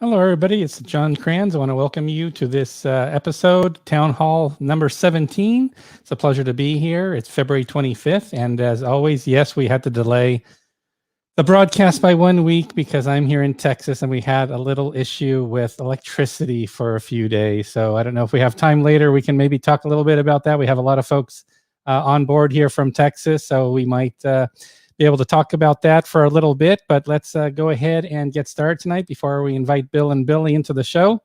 Hello, everybody. It's John Kranz. I want to welcome you to this episode, Town Hall number 17. It's a pleasure to be here. It's February 25th. And as always, yes, we had to delay the broadcast by 1 week because I'm here in Texas and we had a little issue with electricity for a few days. So I don't know if we have time later. We can maybe talk a little bit about that. We have a lot of folks on board here from Texas, so we might be able to talk about that for a little bit, but let's go ahead and get started tonight before we invite Bill and Billy into the show.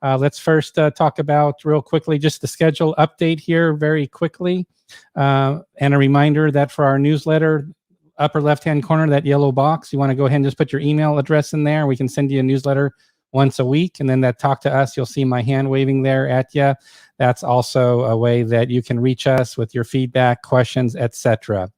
Let's first talk about real quickly just the schedule update here very quickly. And a reminder that for our newsletter, upper left-hand corner, that yellow box, you want to go ahead and just put your email address in there. We can send you a newsletter once a week. And then that talk to us, you'll see my hand waving there at you. That's also a way that you can reach us with your feedback, questions, etc.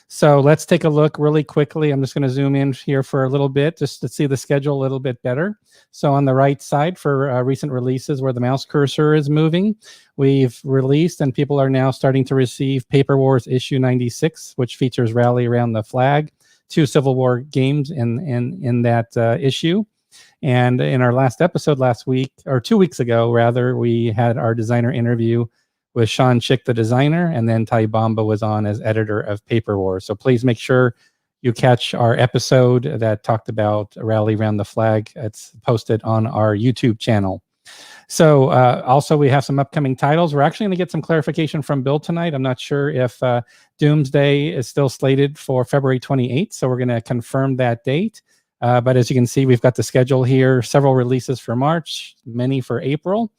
So let's take a look really quickly. I'm just going to zoom in here for a little bit just to see the schedule a little bit better. So on the right side for recent releases where the mouse cursor is moving, we've released and people are now starting to receive Paper Wars issue 96, which features Rally Around the Flag, 2 Civil War games in that issue. And in our last episode last week, or 2 weeks ago, rather, we had our designer interview with Sean Chick, the designer, and then Ty Bomba was on as editor of Paper Wars. So please make sure you catch our episode that talked about Rally Around the Flag. It's posted on our YouTube channel. So also we have some upcoming titles. We're actually going to get some clarification from Bill tonight. I'm not sure if Doomsday is still slated for February 28th, so we're going to confirm that date. But as you can see, we've got the schedule here, several releases for March, many for April.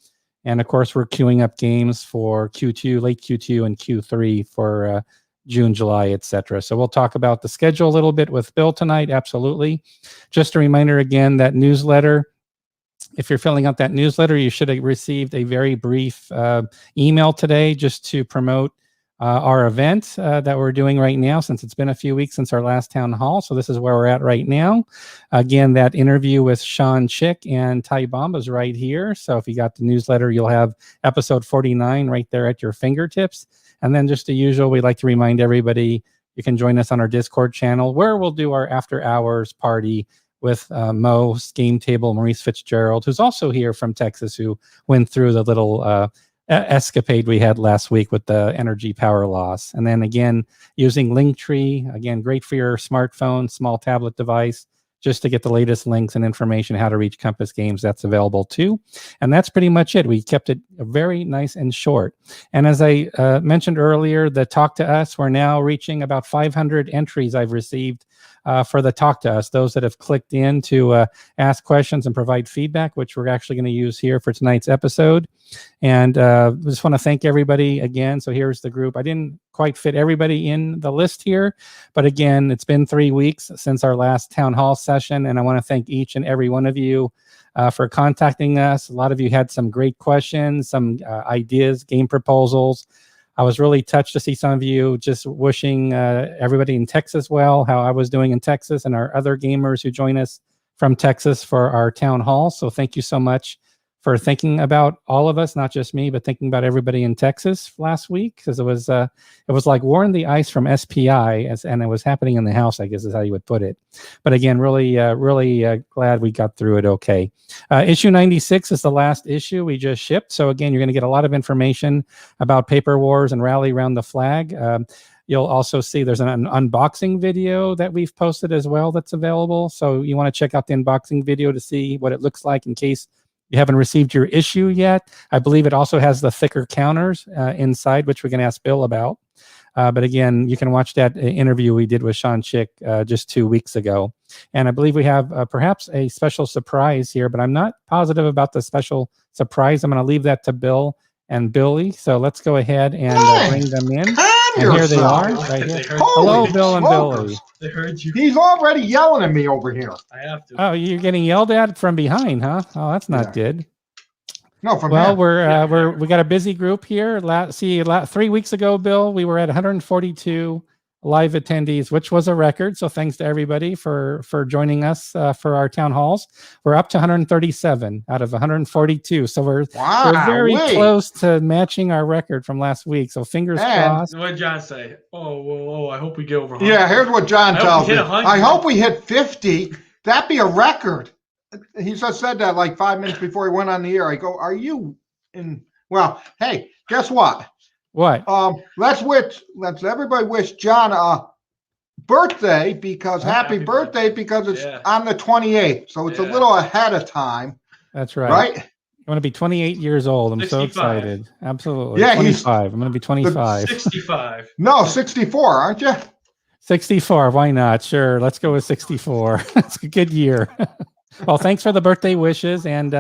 And of course, we're queuing up games for Q2, late Q2 and Q3 for June, July, etc. So we'll talk about the schedule a little bit with Bill tonight. Absolutely. Just a reminder again, that newsletter, if you're filling out that newsletter, you should have received a very brief email today just to promote our event that we're doing right now, since it's been a few weeks since our last town hall. So this is where we're at right now. Again, that interview with Sean Chick and Ty Bomba is right here. So if you got the newsletter, you'll have episode 49 right there at your fingertips. And then just the usual, we like to remind everybody you can join us on our Discord channel where we'll do our after hours party with Mo, Game Table, Maurice Fitzgerald, who's also here from Texas, who went through the little escapade we had last week with the energy power loss. And then again, using Linktree, again, great for your smartphone, small tablet device, just to get the latest links and information how to reach Compass Games. That's available too. And that's pretty much it. We kept it very nice and short. And as I mentioned earlier, the Talk to Us, we're now reaching about 500 entries I've received for the Talk to Us, those that have clicked in to ask questions and provide feedback, which we're actually going to use here for tonight's episode. And just want to thank everybody again. So here's the group. I didn't quite fit everybody in the list here, but again, it's been 3 weeks since our last town hall session, and I want to thank each and every one of you for contacting us. A lot of you had some great questions, some ideas, game proposals. I was really touched to see some of you just wishing everybody in Texas well, how I was doing in Texas, and our other gamers who join us from Texas for our town hall. So thank you so much for thinking about all of us, not just me, but thinking about everybody in Texas last week, because it was like War in the Ice from SPI, and it was happening in the house, I guess is how you would put it. But again, really glad we got through it okay. Issue 96 is the last issue we just shipped. So again, you're going to get a lot of information about Paper Wars and Rally Around the Flag. You'll also see there's an unboxing video that we've posted as well that's available. So you want to check out the unboxing video to see what it looks like in case you haven't received your issue yet. I believe it also has the thicker counters inside, which we can ask Bill about. But again, you can watch that interview we did with Sean Chick just 2 weeks ago. And I believe we have perhaps a special surprise here, but I'm not positive about the special surprise. I'm going to leave that to Bill and Billy. So let's go ahead and bring them in. And here they are, right here. Hello, Bill and Billy. They heard you. He's already yelling at me over here. I have to. Oh, you're getting yelled at from behind, huh? Oh, that's not good. No, from well, here. we got a busy group here. 3 weeks ago, Bill, we were at 142 live attendees, which was a record. So thanks to everybody for joining us for our town halls. We're up to 137 out of 142. So we're very close to matching our record from last week. So fingers crossed. What did John say? Oh, I hope we get over 100. Yeah, here's what John tells me. I I hope we hit 50. That'd be a record. he just said that like 5 minutes before he went on the air. I go, are you in? Well, hey, guess what? What? Let's everybody wish John a birthday because happy Happy birthday birthday. because it's Yeah. on the 28th. So it's a Yeah. little ahead of time, That's right. right? I'm going to be 28 years old. I'm so 65. excited. Absolutely. Yeah, he's- 25. I'm going to be 25. 65. No, 64, aren't you? 64. Why not? Sure. Let's go with 64. It's a good year. Well, thanks for the birthday wishes. And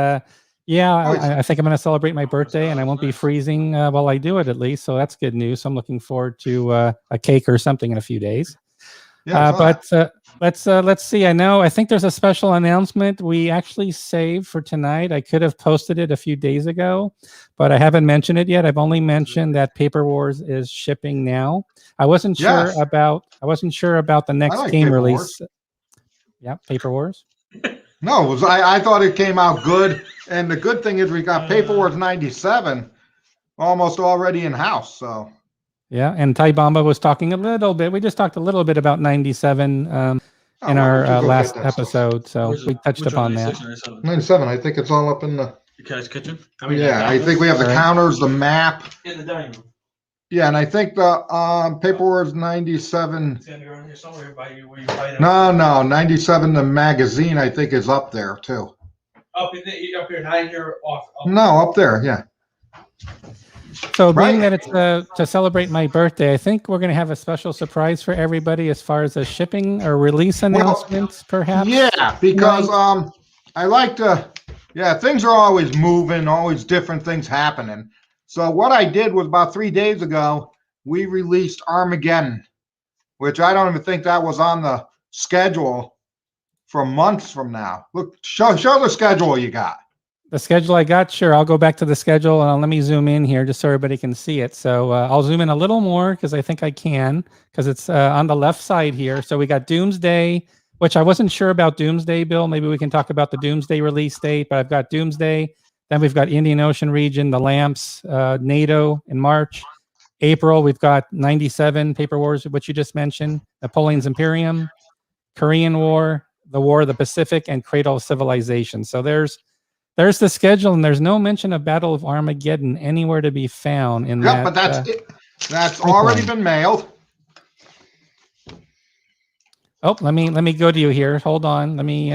yeah, I think I'm going to celebrate my birthday and I won't be freezing while I do it at least. So that's good news. So I'm looking forward to a cake or something in a few days. Yeah, But let's see. I think there's a special announcement we actually saved for tonight. I could have posted it a few days ago, but I haven't mentioned it yet. I've only mentioned that Paper Wars is shipping now. I wasn't sure Yes. about the next like game Paper release. Yeah, Paper Wars. No, it was, I thought it came out good. And the good thing is we got Paper Wars 97 almost already in house. So Yeah, and Ty Bamba was talking a little bit. We just talked a little bit about 97 in why don't our you go get last that stuff? episode, so Where's we it? touched Which upon one, that. 96 or 97? 97. I think it's all up in the. The guy's kitchen? Yeah, I think we have the Alright. counters, the map. In the dining room. Yeah, and I think the Paper Wars 97. It's around here somewhere by you where you buy them. No, 97. The magazine I think is up there too. Up here, not in here, off. No, up there. Yeah. So being Right. that it's to celebrate my birthday, I think we're going to have a special surprise for everybody as far as the shipping or release announcements, perhaps. Yeah, because I like to. Yeah, things are always moving, always different things happening. So what I did was about 3 days ago, we released Armageddon, which I don't even think that was on the schedule for months from now. Look, show the schedule you got. The schedule I got, sure. I'll go back to the schedule and let me zoom in here just so everybody can see it. So I'll zoom in a little more because I think I can because it's on the left side here. So we got Doomsday, which I wasn't sure about Doomsday, Bill. Maybe we can talk about the Doomsday release date, but I've got Doomsday. Then we've got Indian Ocean region, the Lamps, NATO in March. April, we've got 97 Paper Wars, which you just mentioned, Napoleon's Imperium, Korean War, the War of the Pacific, and Cradle of Civilization. So there's the schedule, and there's no mention of Battle of Armageddon anywhere to be found in Yeah, that. but that's it. That's already been mailed. Oh, let me go to you here. Hold on. Let me.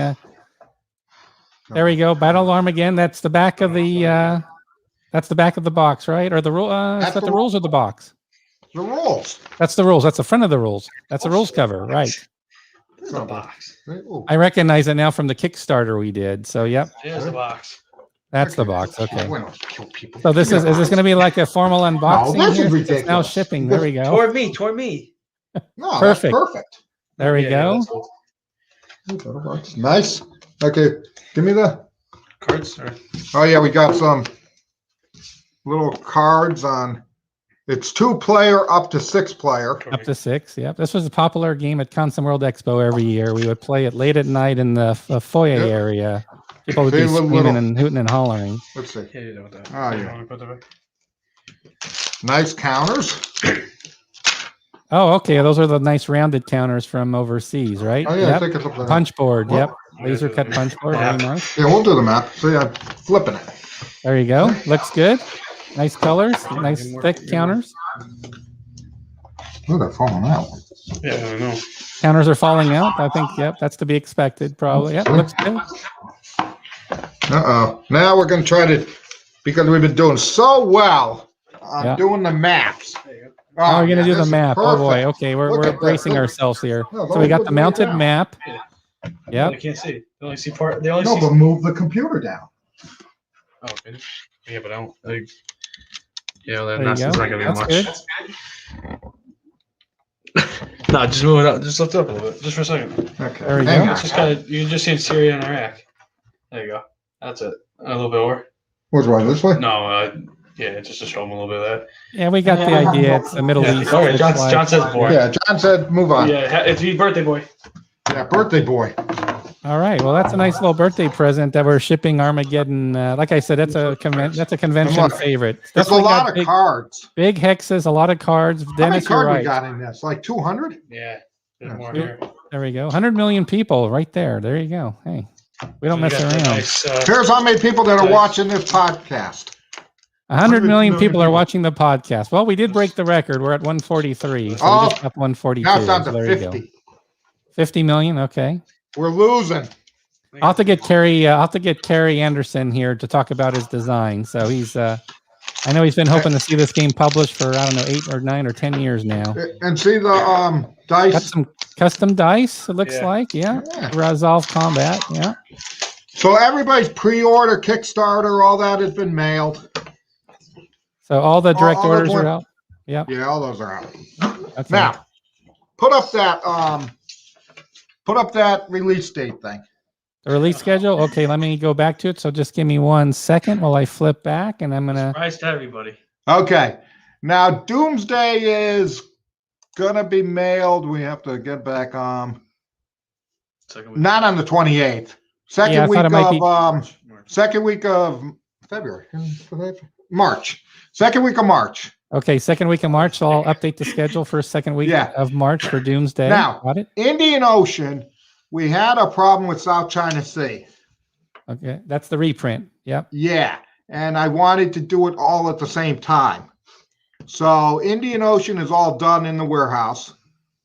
There we go. Battle of Armageddon. That's the back of the. That's the back of the box, right? Or the rule? Is That's that the the- rules or the box? The rules. That's the rules. That's the front of the rules. That's the rules cover, right? This is the box. Ooh. I recognize it now from the Kickstarter we did. So, yep, Here's the box. that's the box. Okay. We don't kill people. So this is this going to be like a formal unboxing? this is here? It's now ridiculous. shipping. There we go. Toward me. No, Perfect. that's perfect. There we Yeah, go. that's cool. Nice. Okay, give me the. Cards? Or... Oh yeah, we got some little cards on. It's 2-player up to 6-player. Up to 6. Yep. This was a popular game at Consum World Expo every year. We would play it late at night in the foyer Yep. area. People would See, be little- screaming and hooting and hollering. Let's see. Yeah, you know what that. Oh, You yeah. wanna put that back? Nice counters. Oh, okay. Those are the nice rounded counters from overseas, right? Oh yeah, I Yep. think it's up there. Punch board. Well, Yep. Laser cut punch board. Very Yeah. nice. Yeah, we'll do the map. See, I'm flipping it. There you go. Looks good. Nice colors. Nice thick counters. Ooh, they're falling out. Yeah, I know. Counters are falling out. I think. Yep. That's to be expected. Probably. Yep. Looks good. Uh-oh. Now we're going to try to, because we've been doing so well on Yeah. doing the maps. There you go. Oh, we're gonna yeah, do the this is map. Oh boy. perfect. Okay, Look we're at that. bracing Look. ourselves here. No, So we got look the at mounted that. map. Yep. They can't see. They only see part. They only No, see. but move the computer down. Oh, okay. Yeah, but I don't. Like, yeah, There that's you not go. gonna be That's much. good. No, just move it up. Just lift it up a little bit, just for a second. Okay. There we Hang go. on. It's just kind of. You can just see Syria and Iraq. There you go. That's it. A little bit over. Which way? This way? No, yeah, just to show them a little bit of that. Yeah, we got the idea. It's the Middle Yeah. East. Okay, It's John, like- John says boy. Yeah, John said move on. Yeah, it's your birthday boy. Yeah, birthday boy. All right. Well, that's a nice little birthday present that we're shipping Armageddon. Like I said, that's a convention look, favorite. There's a Definitely lot got of big, cards. big hexes, a lot of cards. How many Dennis, you're cards we right. got in this? Like 200? Yeah, there's Yeah. more here. There we go. 100 million people right there. There you go. Hey. We don't We mess got the around. nice, Here's how many people that are Nice. watching this podcast. 100 million 100 people are people. watching the podcast. Well, we did break the record. We're at 143. So Oh, we just up 142. Now it's down So to there you go. 50. 50 million. Okay. We're losing. I'll have to get Kerry. I'll have to get Kerry Anderson here to talk about his design. So he's. I know he's been hoping to see this game published for I don't know 8 or 9 or 10 years now. And see the Got dice. some custom dice. It looks Yeah. like Yeah. Resolve Combat. Yeah. So everybody's pre-order, Kickstarter, all that has been mailed. So all the direct all the orders one- are out. Yep. Yeah, all those are out. Okay. Now, put up that release date thing. The release schedule. Okay, let me go back to it. So just give me 1 second while I flip back, and I'm gonna. surprise to everybody. Okay. Now, Doomsday is gonna be mailed. We have to get back Second week. not on the 28th. Yeah, I Second week thought it might be- of second week of February. March. Second week of March. Okay, second week of March. So I'll update the schedule for second week Yeah. of March for Doomsday. Now- Got it. Indian Ocean, we had a problem with South China Sea. Okay, that's the reprint. Yep. Yeah, and I wanted to do it all at the same time. So Indian Ocean is all done in the warehouse.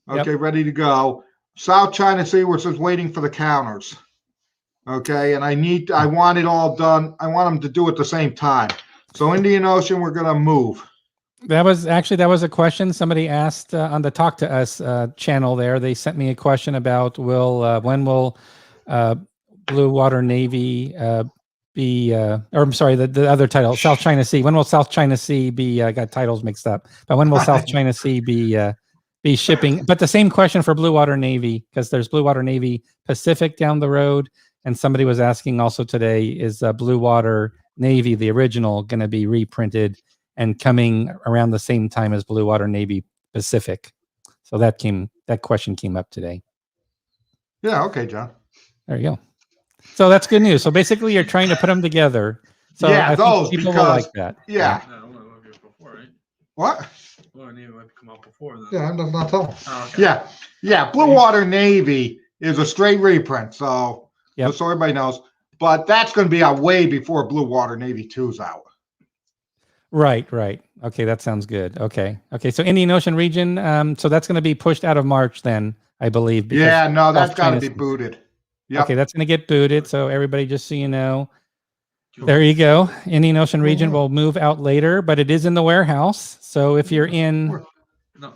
Okay, ready to go. South China Sea, we're just waiting for the counters. Okay, and I want it all done. I want them to do it at the same time. So Indian Ocean, we're gonna move. That was a question somebody asked on the Talk to Us channel. There, they sent me a question about when will Blue Water Navy be? Or I'm sorry, the other title, South China Sea. When will South China Sea be? I got titles mixed up. But when will South China Sea be shipping? But the same question for Blue Water Navy, because there's Blue Water Navy Pacific down the road, and somebody was asking also today, is Blue Water Navy, the original, going to be reprinted and coming around the same time as Blue Water Navy Pacific? So that question came up today. Yeah, okay, John. There you go. So that's good news. So basically, you're trying to put them together. So Yeah, I those, think people will because- like that. Yeah. No, it was before, right? What? Well, Navy might come out before then. Yeah, I'm just not telling. Oh, okay. Yeah. Blue Water Navy is a straight reprint, so Yep. just so everybody knows. But that's going to be out way before Blue Water Navy 2's out. Right. Okay, that sounds good. Okay. So Indian Ocean region. So that's going to be pushed out of March then, I believe. because Yeah, no, that's South got to China be Sea. booted. Yep. Okay, that's going to get booted. So everybody, just so you know, there you go. Indian Ocean region will move out later, but it is in the warehouse. So if you're in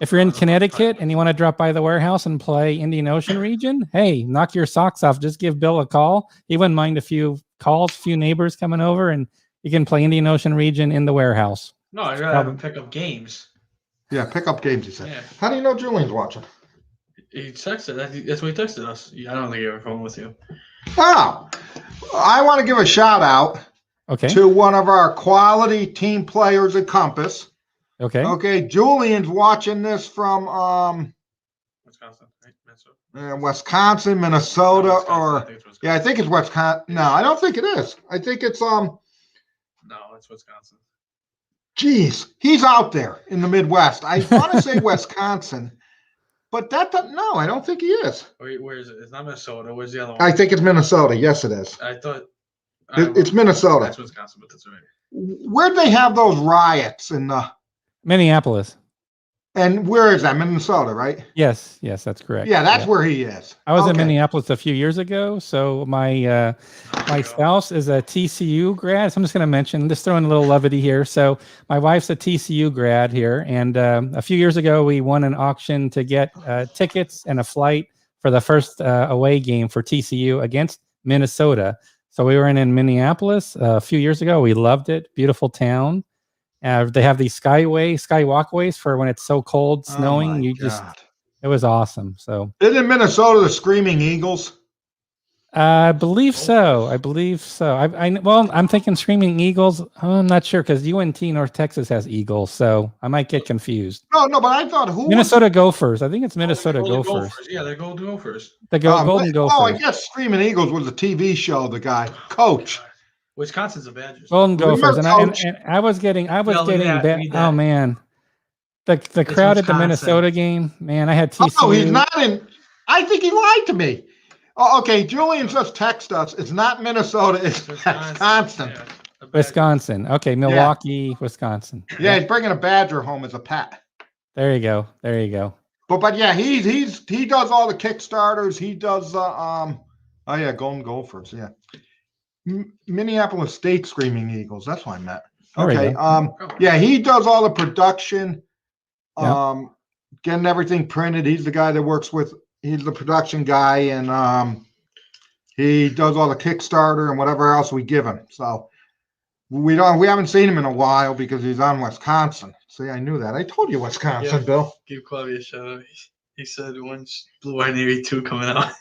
Connecticut and you want to drop by the warehouse and play Indian Ocean region, hey, knock your socks off. Just give Bill a call. He wouldn't mind a few calls, few neighbors coming over, and you can play Indian Ocean region in the warehouse. No, I'd rather have him pick up games. Yeah, pick up games, he said. Yeah. How do you know Julian's watching? He texted. That's what he texted us. I don't think he ever phoned with you. Oh, I want to give a shout out Okay. to one of our quality team players at Compass. Okay. Okay, Julian's watching this from Wisconsin, right? Minnesota. Wisconsin, Minnesota, No, Wisconsin. or I think it's Wisconsin. yeah, I think it's Wisconsin. No, I don't think it is. I think it's No, it's Wisconsin. Geez, he's out there in the Midwest. I want to say Wisconsin, but that doesn't. No, I don't think he is. Where is it? It's not Minnesota. Where's the other one? I think it's Minnesota. Yes, it is. I thought It's Minnesota. That's Wisconsin, but that's right. Where'd they have those riots in the? Minneapolis. And where is that? Minnesota, right? Yes, that's correct. Yeah, that's where he is. I was in Okay. Minneapolis a few years ago. So my spouse is a TCU grad. So I'm just going to mention, just throwing a little levity here. So my wife's a TCU grad here, and a few years ago we won an auction to get tickets and a flight for the first away game for TCU against Minnesota. So we were in Minneapolis a few years ago. We loved it. Beautiful town. They have these sky walkways for when it's so cold, snowing. Oh my It was awesome. So Isn't Minnesota the Screaming Eagles? I believe so. Well, I'm thinking Screaming Eagles. I'm not sure because UNT North Texas has Eagles, so I might get confused. No, but I thought who Minnesota Gophers. I think it's Minnesota Oh, the Golden Gophers. Yeah, they're Golden Gophers. The Golden Gophers. Oh, I guess Screaming Eagles was a TV show. The guy, Coach. Wisconsin's a Badgers. Golden Remember Gophers, and Coach? I was getting No, look at that, bad. read that. Oh man, the crowd at the Wisconsin. Minnesota game, man. I had TCU. Oh, he's not in. I think he lied to me. Oh, okay. Julian just texted us. It's not Minnesota. It's Wisconsin. Yeah. Wisconsin. Okay, Milwaukee, Wisconsin. Yeah, he's bringing a badger home as a pet. There you go. There you go. But yeah, he does all the Kickstarters. He does oh yeah, Golden Gophers. Yeah, Minneapolis State Screaming Eagles. That's what I meant. There we Okay. go. Yeah, he does all the production. Yeah. Getting everything printed. He's the guy that works with. He's the production guy, and he does all the Kickstarter and whatever else we give him. So we haven't seen him in a while because he's on Wisconsin. See, I knew that. I told you Wisconsin, Yeah. Bill. Give Claudia a shout out. He said one's Blue Eye Navy 2 coming out.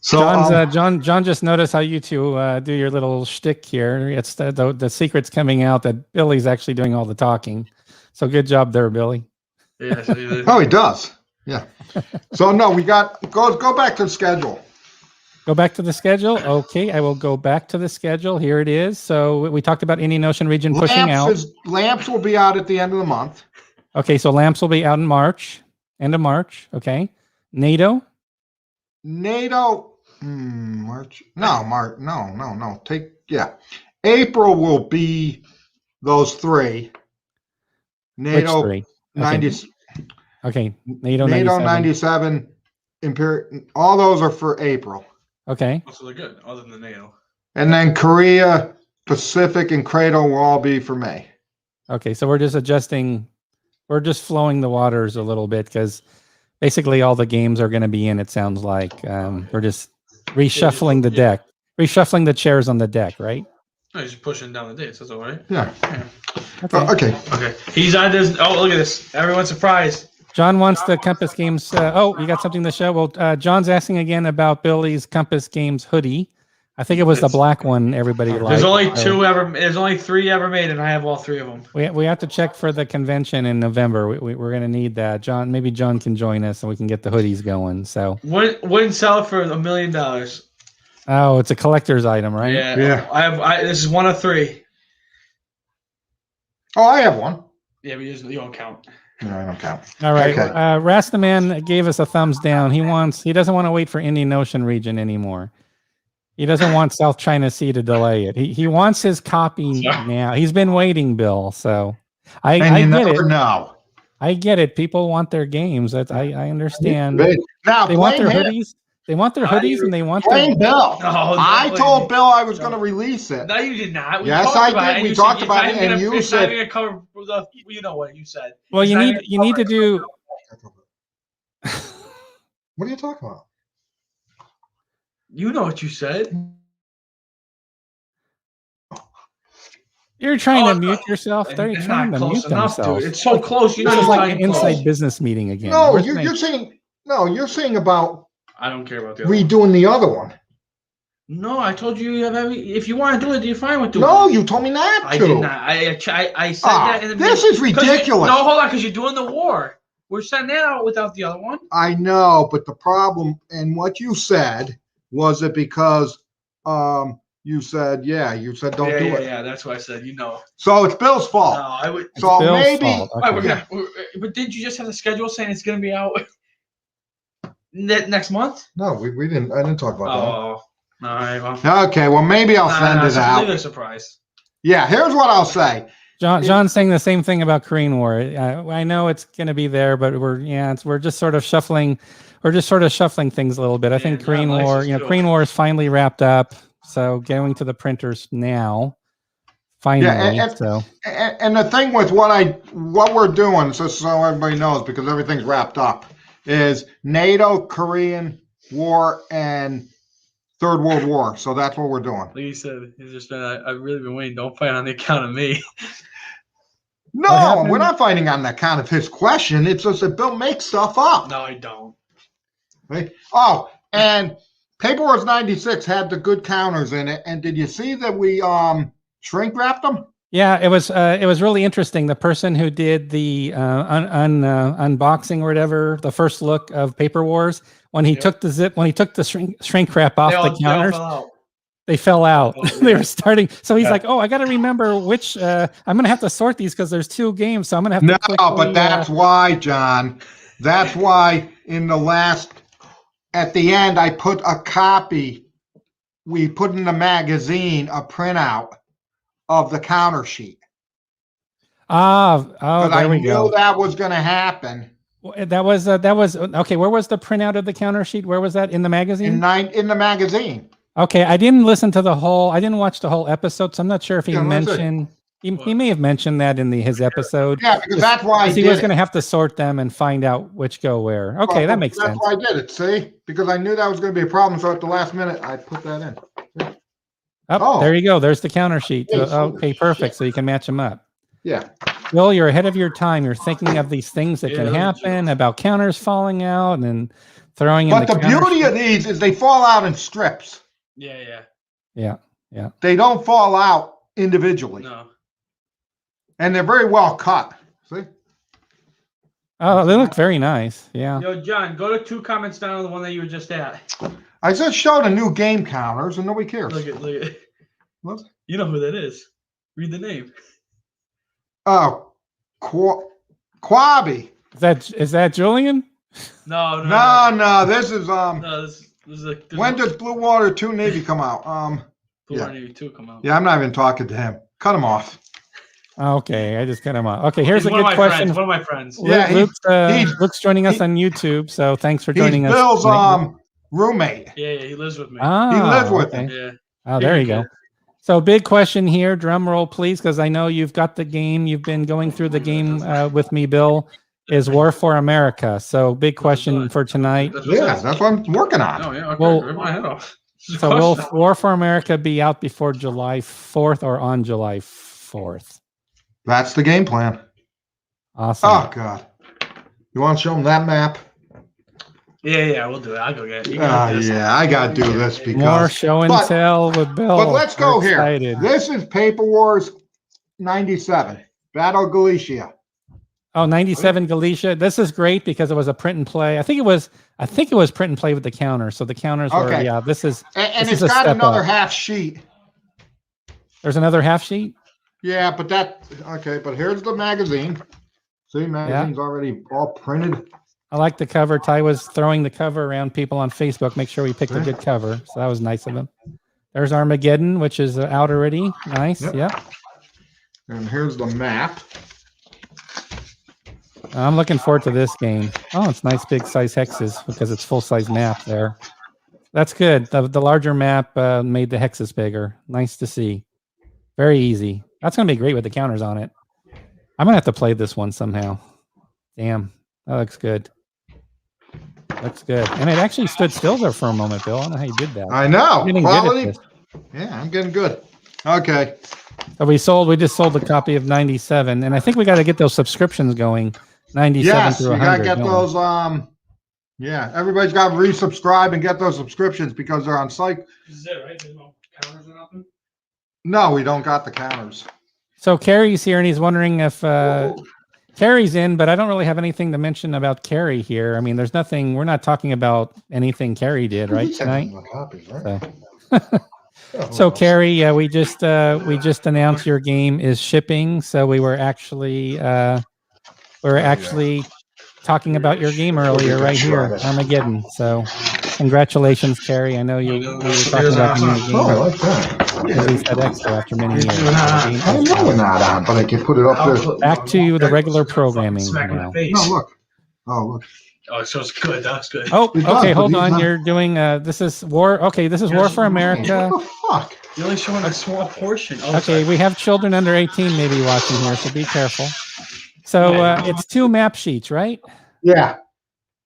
So John just noticed how you two do your little shtick here. It's the secret's coming out that Billy's actually doing all the talking. So good job there, Billy. Yeah, so he oh, he does. Yeah. So no, we got go back to the schedule. Go back to the schedule. Okay, I will go back to the schedule. Here it is. So we talked about Indian Ocean region pushing out. Lamps will be out at the end of the month. Okay, so Lamps will be out in March, end of March. Okay. NATO. March. No, March. No. April will be those three. NATO Which three? 90. Okay. NATO 97. Imperial. All those are for April. Okay. So they're good, other than the NATO. And then Korea, Pacific, and Cradle will all be for May. Okay. So we're just adjusting. We're just flowing the waters a little bit because basically all the games are going to be in. It sounds like we're just reshuffling the deck, reshuffling the chairs on the deck, right? No, he's just pushing down the dates. That's all right. Yeah. Okay. Okay. He's on this. Oh, look at this. Everyone's surprised. John wants the Compass Games. You got something to show? Well, John's asking again about Billy's Compass Games hoodie. I think it was the black one everybody liked. There's only There's only 3 ever made, and I have all 3 of them. We have to check for the convention in November. We're going to need that. John, maybe John can join us and we can get the hoodies going. So wouldn't sell for $1 million. oh, it's a collector's item, right? Yeah. I this is one of 3. Oh, I have one. Yeah, but you don't count. No, I don't count. All right. Okay. Rastaman gave us a thumbs down. He doesn't want to wait for Indian Ocean region anymore. He doesn't want South China Sea to delay it. He wants his copy now. He's been waiting, Bill. So I get it. No. I get it. People want their games. I understand. Now They want their blame him. hoodies. They want their hoodies and they want Blame their. Bill. No, I don't told blame Bill I was going to release it. No, you did not. Yes, talked I about did. it, and We you talked said about it's it, not and gonna- you it's said- not going to cover the. You know what you said. Well, It's you not need gonna to do. What are you talking about? You know what you said. You're trying Oh, to mute yourself. They're It's trying not to close mute enough, themselves. dude. It's so close. You know This is it's like not an even close. inside business meeting again. No, We're you're saying- saying about I don't care about the other one. redoing the other one. No, I told you you have every. If you want to do it, you're fine with doing No, it. you told me not to. I did not. I said Ah, that in the this beginning. is 'Cause you- ridiculous. No, hold on, because you're doing the war. We're sending that out without the other one. I know, but the problem and what you said was it because you said don't yeah, do yeah, it. yeah. That's what I said. You know. So it's Bill's fault. No, I would. It's So Bill's maybe fault. Wait, Okay. but didn't you just have the schedule saying it's going to be out next month? No, we didn't. I didn't talk about Oh, all right. Well, that. Okay, well maybe I'll send it Leave out. a surprise. Yeah, here's what I'll say. John's saying the same thing about Korean War. I know it's going to be there, but we're just sort of shuffling. We're just sort of shuffling things a little bit. I think John Korean likes War, us too. Korean War is finally wrapped up. So going to the printers now. Finally. Yeah, and the thing with what we're doing, so everybody knows, because everything's wrapped up, is NATO, Korean War, and Third World War. So that's what we're doing. Like you said, he's just been. I've really been waiting. Don't fight on the account of me. No, happened? we're not fighting on the account of his question. It's just that Bill makes stuff up. No, I don't. Right? Oh, and Paper Wars 96 had the good counters in it. And did you see that we shrink wrapped them? Yeah, it was really interesting. The person who did the unboxing or whatever, the first look of Paper Wars, when he took the shrink wrap off the counters, they fell out. Oh, They yeah. were starting. So he's like, "Oh, I got to remember which. I'm going to have to sort these because there's 2 games. So I'm going to have to." No, but that's why, John. That's why in the last at the end, I put a copy. We put in the magazine a printout of the counter sheet. Oh, But I there we knew go. that was going to happen That was okay. Where was the printout of the counter sheet? Where was that in the magazine? in the magazine. Okay, I didn't listen to the whole. I didn't watch the whole episode, so I'm not sure if he Yeah, let's see. mentioned. He may have mentioned that in his episode. Yeah, because that's why I Because he did was it. going to have to sort them and find out which go where. Okay, that makes That's sense. why I did it. See, because I knew that was going to be a problem. So at the last minute, I put that in. Oh, Oh. there you go. There's the counter sheet. Hey, holy Okay, perfect. shit. So you can match them up. Yeah. Bill, you're ahead of your time. You're thinking of these things that Yeah, can look at happen about counters falling out and then throwing in But the counter beauty sheet. of these is they fall out in strips. Yeah. Yeah. They don't fall out individually, No. and they're very well cut. See? Oh, they look very nice. Yeah. Yo, John, go to 2 comments down on the one that you were just at. I just showed a new game counters, and nobody cares. Look at. What? You know who that is. Read the name. Oh, Quabi. Is that Julian? No. No, this is No, this is a. When does Blue Water 2 Navy come out? Blue yeah. Water Navy 2 come out? Yeah, I'm not even talking to him. Cut him off. Okay, I just cut him off. Okay, here's He's a one of good my question. friends, one of my friends. Yeah, Luke's joining us on YouTube, so thanks for He's joining us. Bill's roommate. Yeah, he lives with me. Ah, He lives with okay. him. Yeah. Oh, there you go. So big question here. Drum roll, please, because I know you've got the game. You've been going through the game with me, Bill. Is War for America? So big question for tonight. Yeah, that's what I'm working on. Oh, yeah. Okay. Well, Rip my head off. So will War for America be out before July 4th or on July 4th? That's the game plan. Awesome. Oh, God. You want to show them that map? Yeah, we'll do it. I'll go get it. You got this. Yeah, I got to do this More because. show and but- tell with Bill. But let's go We're here. excited. This is Paper Wars 97, Battle of Galicia. Oh, 97 Galicia. This is great because it was a print and play. I think it was print and play with the counter. So the counters were, Okay. yeah, this is, And This it's is a got step another up. half sheet. there's another half sheet. Yeah, but but here's the magazine. See, magazine's already all printed. I like the cover. Ty was throwing the cover around people on Facebook. Make sure we picked a good cover. So that was nice of him. There's Armageddon, which is out already. Nice. Yep. And here's the map. I'm looking forward to this game. Oh, it's nice big size hexes because it's full size map there. That's good. The larger map made the hexes bigger. Nice to see. Very easy. That's going to be great with the counters on it. I'm going to have to play this one somehow. Damn. That looks good. Looks good. And it actually stood still there for a moment, Bill. I don't know how you did that. I know. You're getting good at Quality. this. Yeah, I'm getting good. Okay. So we just sold a copy of 97, and I think we got to get those subscriptions going. 97 Yes, through you 100. gotta get don't we? those. Yeah, everybody's got to resubscribe and get those subscriptions because they're on site. This is it, right? There's no counters or nothing? No, we don't got the counters. So Carrie's here, and he's wondering if Carrie's in, but I don't really have anything to mention about Carrie here. I mean, there's nothing. We're not talking about anything Carrie did, right, tonight. Copies, right? So Carrie, we just announced your game is shipping. So we were actually talking about your game earlier, right here, Armageddon. So congratulations, Carrie. I know we were talking about the new Oh, I game. like that. Released at Expo after many years. I don't know we're not on, but I can put it up there. Back to the regular programming Smack in now. the face. No, look. Oh, look. Oh, it shows good. That's good. Oh, It does, okay. but Hold he's on. not- You're doing. This is War. Okay, this is War for America. What the fuck? You're only showing a small portion. Oh, Okay, we have children under 18 maybe watching here, so be careful. So it's 2 map sheets, right? Yeah.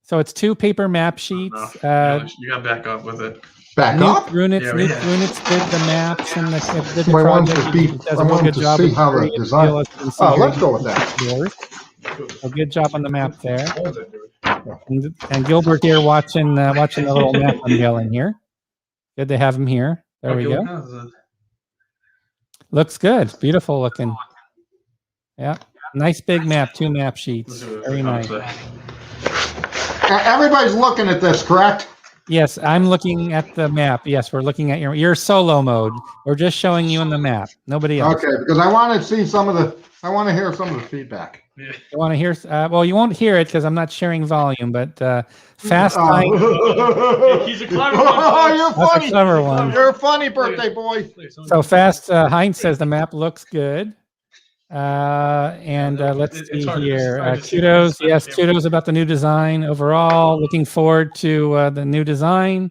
So it's 2 paper map sheets. You got to back up with it. Back Nuke up. Runitz, Yeah, Nuke yeah. Runitz did the maps and did the I want project. to He see- does I a real want good to job. see It's how the very design- appealing to see Oh, your let's go with that. yours. So good job on the map there. Hold it, dude. And Gilbert here watching the little map unveiling here. Good to have him here. There we Okay, go. what is it? Looks good. Beautiful looking. Yeah. Nice big map. 2 map sheets. Let's see what Very it nice. comes with. Everybody's looking at this, correct? Yes, I'm looking at the map. Yes, we're looking at your solo mode. We're just showing you in the map. Nobody else. Okay, because I want to see I want to hear some of the feedback. Yeah. You want to hear? Well, you won't hear it because I'm not sharing volume. But Fast Times. He's a clever one, Oh, you're That's a funny. clever one. You're a funny birthday boy. So Fast Heinz says the map looks good. And let's It's see hard- it's here. hard to see. Kudos, It's yes, hard to see. kudos about the new design overall. Looking forward to the new design.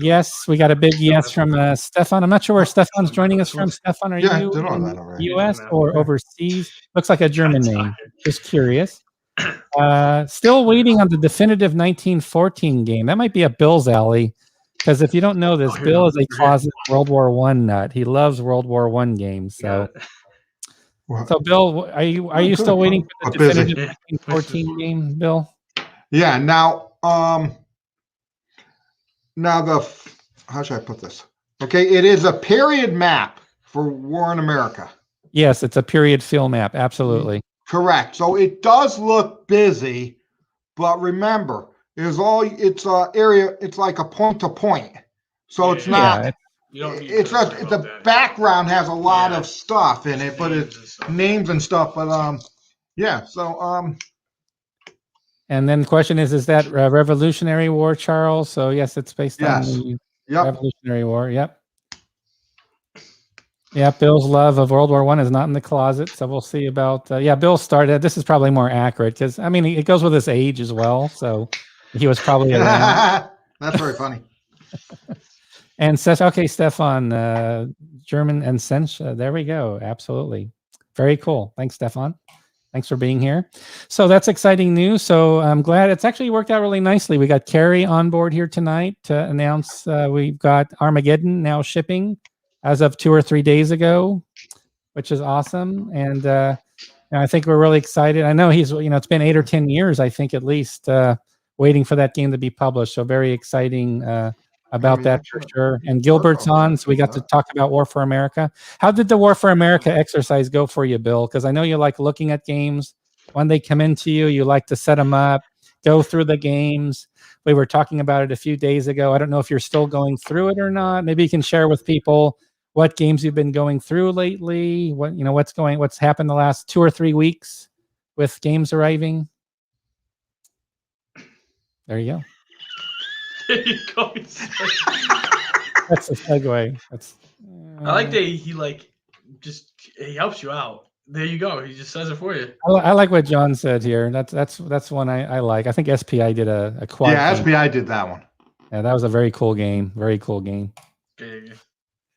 Yes, we got a big yes from Stefan. I'm not sure where Stefan's joining us from. Stefan, are Yeah, I you did all in that already. U.S. or overseas? Looks like a German name. Just curious. Still waiting on the definitive 1914 game. That might be up Bill's alley. Because if you don't know this, Oh, here Bill we is go. a closet World War One nut. He loves World War One games. So, so Bill, are you still waiting for the I'm busy. definitive 1914 game, Bill? Yeah. Now, how should I put this? Okay, it is a period map for War in America. Yes, it's a period fill map. Absolutely. Correct. So it does look busy, but remember, it's a area. It's like a point to point. So it's not. Yeah, You don't need It's to worry about the that. background has a lot Yeah. of stuff in it, but it's names and stuff. But yeah. So and then the question is that Revolutionary War, Charles? So yes, it's based Yes. on the yep. Revolutionary War. Yep. Yeah, Bill's love of World War One is not in the closet, so we'll see about. Bill started. This is probably more accurate because I mean it goes with his age as well. So he was probably around. That's very funny. And says, okay, Stefan, German and Sench. There we go. Absolutely, very cool. Thanks, Stefan. Thanks for being here. So that's exciting news. So I'm glad it's actually worked out really nicely. We got Carrie on board here tonight to announce we've got Armageddon now shipping as of 2 or 3 days ago, which is awesome. And I think we're really excited. I know it's been 8 or 10 years, I think at least, waiting for that game to be published. So very exciting about that for sure. And Gilbert's on, so we got to talk about War for America. How did the War for America exercise go for you, Bill? Because I know you like looking at games. When they come into you, you like to set them up, go through the games. We were talking about it a few days ago. I don't know if you're still going through it or not. Maybe you can share with people what games you've been going through lately, what's happened the last 2 or 3 weeks with games arriving. There you go. There you go. That's a segue. I like that he he helps you out. There you go. He just says it for you. I like what John said here. That's one I like. I think SPI did a quad. Yeah, game. SPI did that one. Yeah, that was a very cool game. Very cool game. Yeah.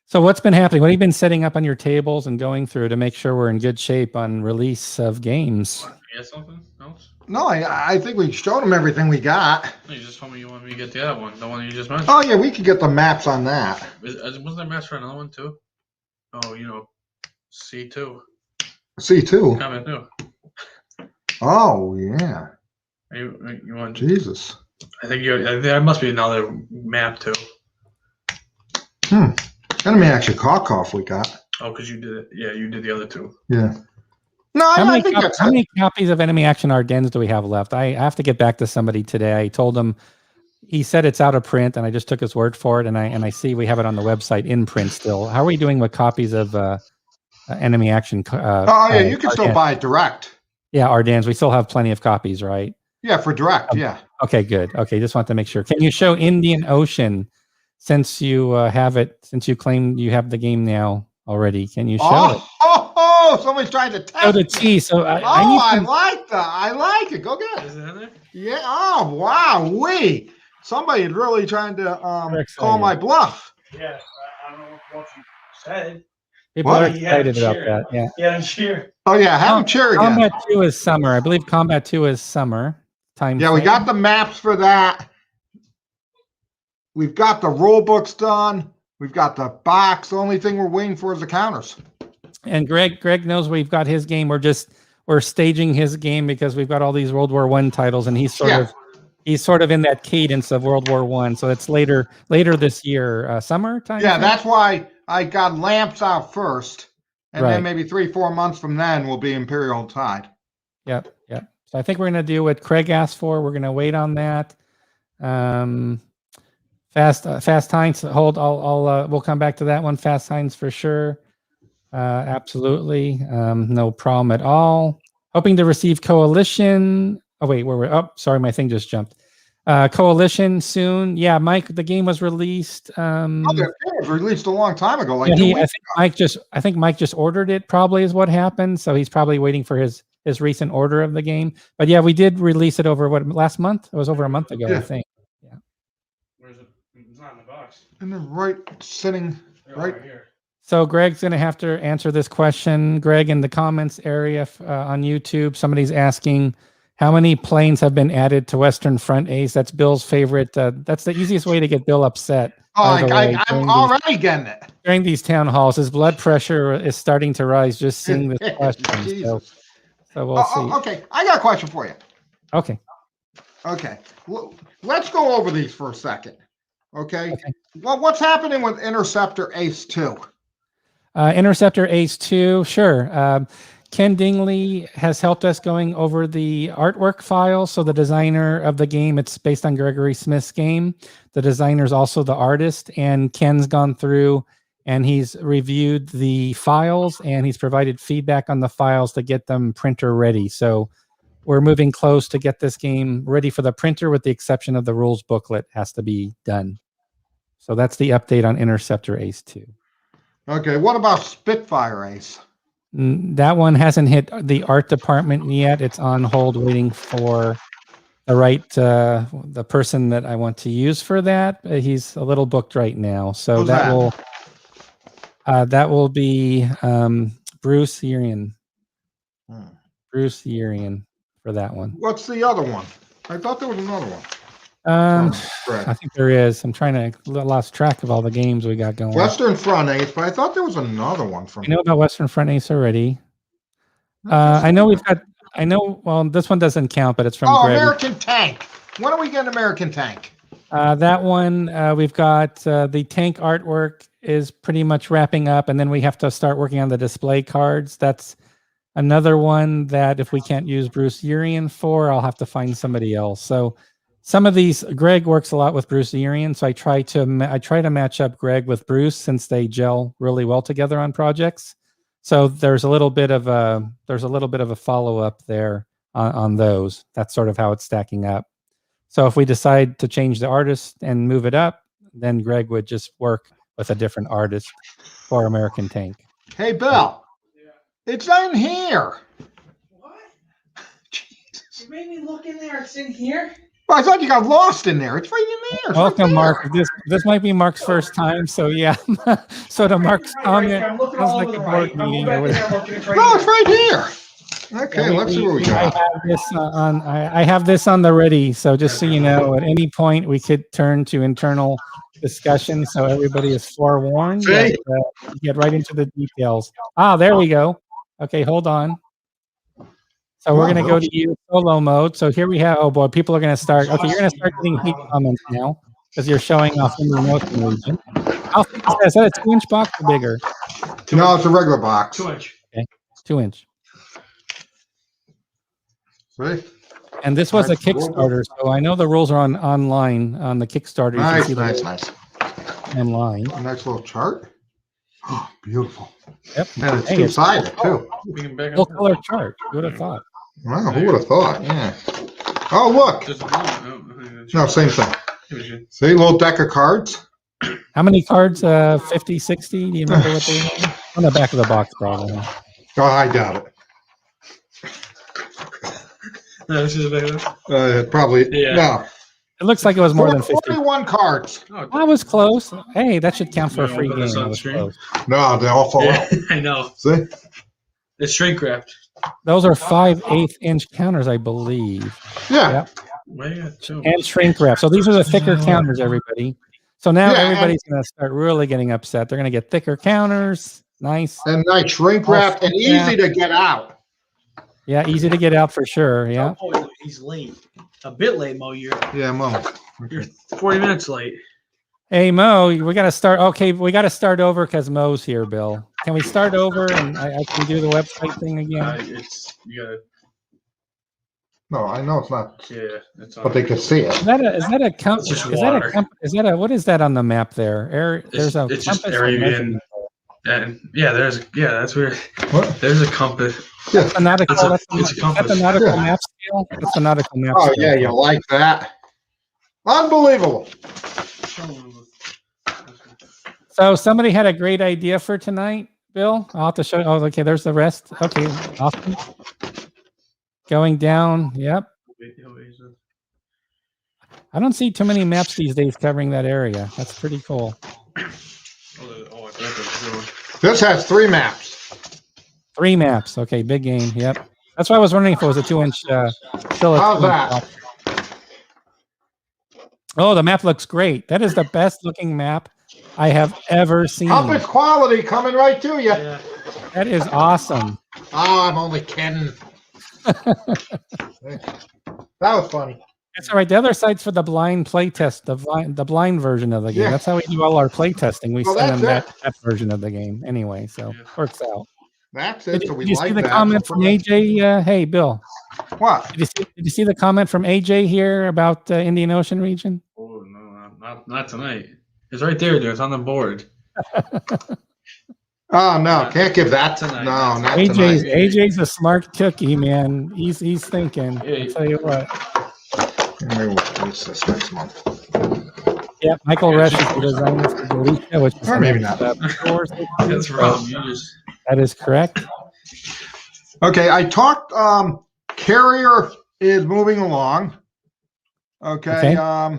So what's been happening? What have you been setting up on your tables and going through to make sure we're in good shape on release of games? Yeah, something else? No, I think we showed them everything we got. No, you just told me you want me to get the other one, the one you just mentioned. Oh yeah, we could get the maps on that. Wasn't there maps for another one too? Oh, C2 C2. coming too. Oh yeah. You want? Jesus. I think there must be another map too. Enemy Action Kharkov we got. Oh, because you did it. Yeah, you did the other two. Yeah. No, How I think that's how many copies of Enemy Action Ardennes do we have left? I have to get back to somebody today. I told him, he said it's out of print, and I just took his word for it. And I see we have it on the website in print still. How are we doing with copies of Enemy Action? you can still Ardennes? buy it direct. Yeah, Ardennes. We still have plenty of copies, right? Yeah, for direct. Yeah. Okay, good. Okay, just want to make sure. Can you show Indian Ocean since you have it? Since you claim you have the game now already, can you show it? Somebody's trying to test Show the me. T. So I I need like that. I like it. Go get Is it. it in there? Yeah. Oh wow. Somebody is really trying to call my bluff. Yeah, I don't know what you said. people What? are You had to excited about cheer. that. Yeah. Yeah, I'm sure. Oh yeah, have him cheer again. Combat 2 is summer. I believe Combat 2 is summer time. Yeah, we frame. got the maps for that. We've got the rule books done. We've got the box. The only thing we're waiting for is the counters. And Greg knows we've got his game. We're staging his game because we've got all these World War I titles, and he's sort of in that cadence of World War I. So it's later this year, summer time. Yeah, frame? that's why I got lamps out first. And Right. then maybe 3-4 months from then will be Imperial Tide. Yep. So I think we're gonna do what Craig asked for. We're gonna wait on that. Fast Heinz. We'll come back to that one. Fast Heinz for sure. Absolutely. No problem at all. Hoping to receive Coalition. Oh wait, where we're up. Oh, sorry, my thing just jumped. Coalition soon. Yeah, Mike, the game was released. Oh, the game was released a long time ago. Like Yeah, 2 I weeks think Mike just ordered it. Probably is what happened. So he's probably waiting for his recent order of the game. But yeah, we did release it over last month. It was over a month ago, I Yeah. think. Where's it? It's not in the box. And then right sitting right. here. So Greg's going to have to answer this question. Greg, in the comments area on YouTube, somebody's asking how many planes have been added to Western Front Ace. That's Bill's favorite. That's the easiest way to get Bill upset. Oh, by the way, I'm already getting it. during these town halls. His blood pressure is starting to rise just seeing this question. So, Jesus. so we'll see. Okay, I got a question for you. Okay. Okay, let's go over these for a second. Okay. Okay. Well, what's happening with Interceptor Ace 2? Interceptor Ace 2, sure. Ken Dingley has helped us going over the artwork file. So the designer of the game, it's based on Gregory Smith's game. The designer is also the artist, and Ken's gone through and he's reviewed the files and he's provided feedback on the files to get them printer ready. So we're moving close to get this game ready for the printer, with the exception of the rules booklet has to be done. So that's the update on Interceptor Ace 2. Okay, what about Spitfire Ace? That one hasn't hit the art department yet. It's on hold, waiting for the right the person that I want to use for that. He's a little booked right now, so Who's that that? will be Bruce Urian. Hmm. Bruce Urian for that one. What's the other one? I thought there was another one. I Right. think there is. I'm trying to lost track of all the games we got going. Western Front Ace, but I thought there was another one from. I know about Western Front Ace already. I know we've got. I know. Well, this one doesn't count, but it's from. Oh, Greg. American Tank. When are we getting American Tank? That one, we've got the tank artwork is pretty much wrapping up, and then we have to start working on the display cards. That's another one that if we can't use Bruce Urian for, I'll have to find somebody else. So some of these, Greg works a lot with Bruce Urian, so I try to match up Greg with Bruce since they gel really well together on projects. So there's a little bit of a follow up there on those. That's sort of how it's stacking up. So if we decide to change the artist and move it up, then Greg would just work with a different artist for American Tank. Hey, Bill. Yeah. It's in here. What? Jesus. You made me look in there. It's in here. Well, I thought you got lost in there. It's right in there. It's Welcome, right Mark. This might be Mark's first time, so yeah. So to Mark's comment, I'm looking sounds all like over a the board right. I'm meeting back or in whatever. there looking. It's right No, it's here. right here. Okay, let's see what we got. I have this on. I have this on the ready. So just so you know, at any point we could turn to internal discussion, so everybody is forewarned. See? That, get right into the details. Ah, there we go. Okay, hold on. So we're going to go to you solo mode. So here we have. Oh boy, people are going to start. Okay, you're going to start getting hate comments now because you're showing off in the motion region. How thick is that? Is that a 2-inch box or bigger? No, it's a regular box. 2-inch. 2-inch. See? And this was a Nice. Kickstarter, so I know the rules are online on the Kickstarter. You can Nice, see the nice, rules nice. online. A nice little chart. Oh, beautiful. Yep. And it's Hey, two-sided, too. We can back Full up. color chart. Who would have thought? Wow, who would have thought? Yeah. Oh, look. There's a blue. No, same thing. No. See, little deck of cards. How many cards? 50, 60? Do you remember what they were? On the back of the box, probably. Oh, I doubt it. No, this is better. Probably, Yeah. no. It looks like it was more than 50. 41 cards. Oh, I was close. Hey, that should count for a You free wanna put game. this on I was screen? close. No, they all fall out. yeah, I know. See? It's shrink wrapped. Those are 5/8-inch counters, I believe. Yeah. Yep. Way too. And shrink wrap. So these are the thicker counters, everybody. So now Yeah, everybody's going to start really getting upset. They're going to get thicker counters. Nice. And nice shrink wrapped and easy to get out. Yeah, easy to get out for sure. Yeah. Oh, he's late. A bit late, Mo. You're Yeah, Mo. 40 minutes late. Hey, Mo, we got to start. Okay, we got to start over because Mo's here, Bill. Can we start over and I can do the website thing again? It's you gotta. No, I know it's not, Yeah, it's on. but they can see it. Is that a compass? It's just Is that a water. is that a what is that on the map there? There's a it's just compass or Arabian. measurement. And yeah, that's where What? there's a compass. That's the nautical, It's a- that's it's a the compass. nautical Yeah. map scale. That's the nautical map Oh, scale. yeah, you like that? Unbelievable. So somebody had a great idea for tonight, Bill. I'll have to show. Oh, okay. There's the rest. Okay, awesome. Going down. Yep. I don't see too many maps these days covering that area. That's pretty cool. This has 3 maps. 3 maps. Okay, big game. Yep. That's why I was wondering if it was a 2-inch. Still a How's 2-inch that? block. Oh, the map looks great. That is the best looking map I have ever seen. Compass quality coming right to you. Yeah. That is awesome. Oh, I'm only kidding. That was funny. That's all right. The other site's for the blind play test, the blind version of the game. Yeah. That's how we do all our play testing. We Well, send them that's that version of the game anyway. So Yeah. works out. That's Did it. So you, we did you like see the that. comment from AJ? Hey, Bill. What? Did you see the comment from AJ here about the Indian Ocean region? Oh no, not tonight. It's right there, dude. It's on the board. Oh, no. Can't give that Tonight. No, not AJ's tonight. AJ's a smart cookie, man. He's thinking. Yeah. I'll tell you what. Maybe we'll release this next month. Yeah, Michael Resch is the designer for Delicia, which is Or maybe not. That's wrong. You just That is correct. Okay, I talked, Carrier is moving along. Okay, Okay.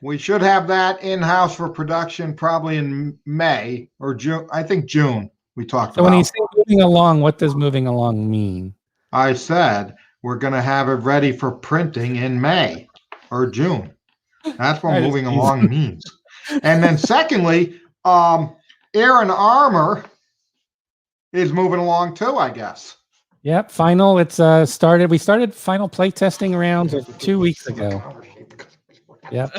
we should have that in-house for production probably in May or June. I think June we talked So when about. you say moving along, what does moving along mean? I said we're gonna have it ready for printing in May or June. That's what That is moving easy. along means. And then secondly, Aaron Armour is moving along too, I guess. Yep, final. It's started. We started final play testing rounds 2 weeks ago. Yep.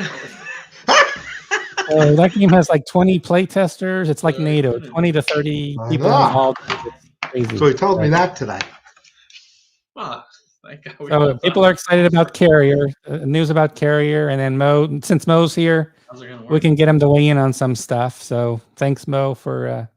So that game has like 20 play testers. It's like NATO, 20 to 30 I people know. involved. It's crazy. So he told me that today. thank God. So people are excited about Carrier, news about Carrier, and then Mo. Since Mo's here, How's it gonna work? we can get him to weigh in on some stuff. So thanks, Mo, for.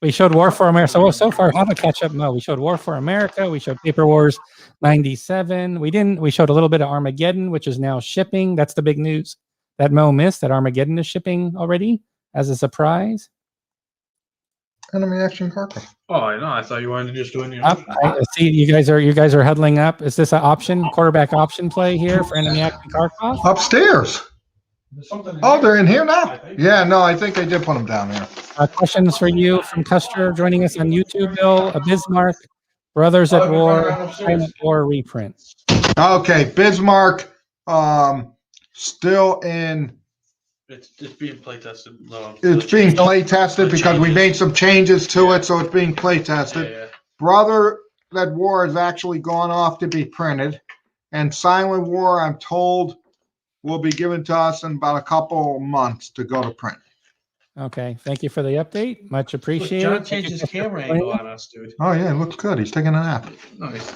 We showed War for America. So far, how to catch up, Mo? We showed War for America. We showed Paper Wars '97. We didn't. We showed a little bit of Armageddon, which is now shipping. That's the big news that Mo missed. That Armageddon is shipping already as a surprise. Enemy action Parker. Oh, I know. I thought you wanted to just do it. I see you guys are huddling up. Is this an option quarterback option play here for Enemy Acting Kharkov? Upstairs. Oh, they're in here now? Yeah, no, I think they did put them down there. Questions for you from Custer joining us on YouTube, Bill. A Bismarck, Brothers at War, Silent War reprint. Okay, Bismarck, still in, It's being play tested. No, it's being play tested because we made some changes to it, so it's being play Yeah, tested. yeah. Brother that War has actually gone off to be printed, and Silent War, I'm told, will be given to us in about a couple months to go to print. Okay, thank you for the update. Much Look, appreciated. John Thank changed you his guys for camera playing. angle on us, dude. Oh yeah, it looks good. He's taking a nap. Nice.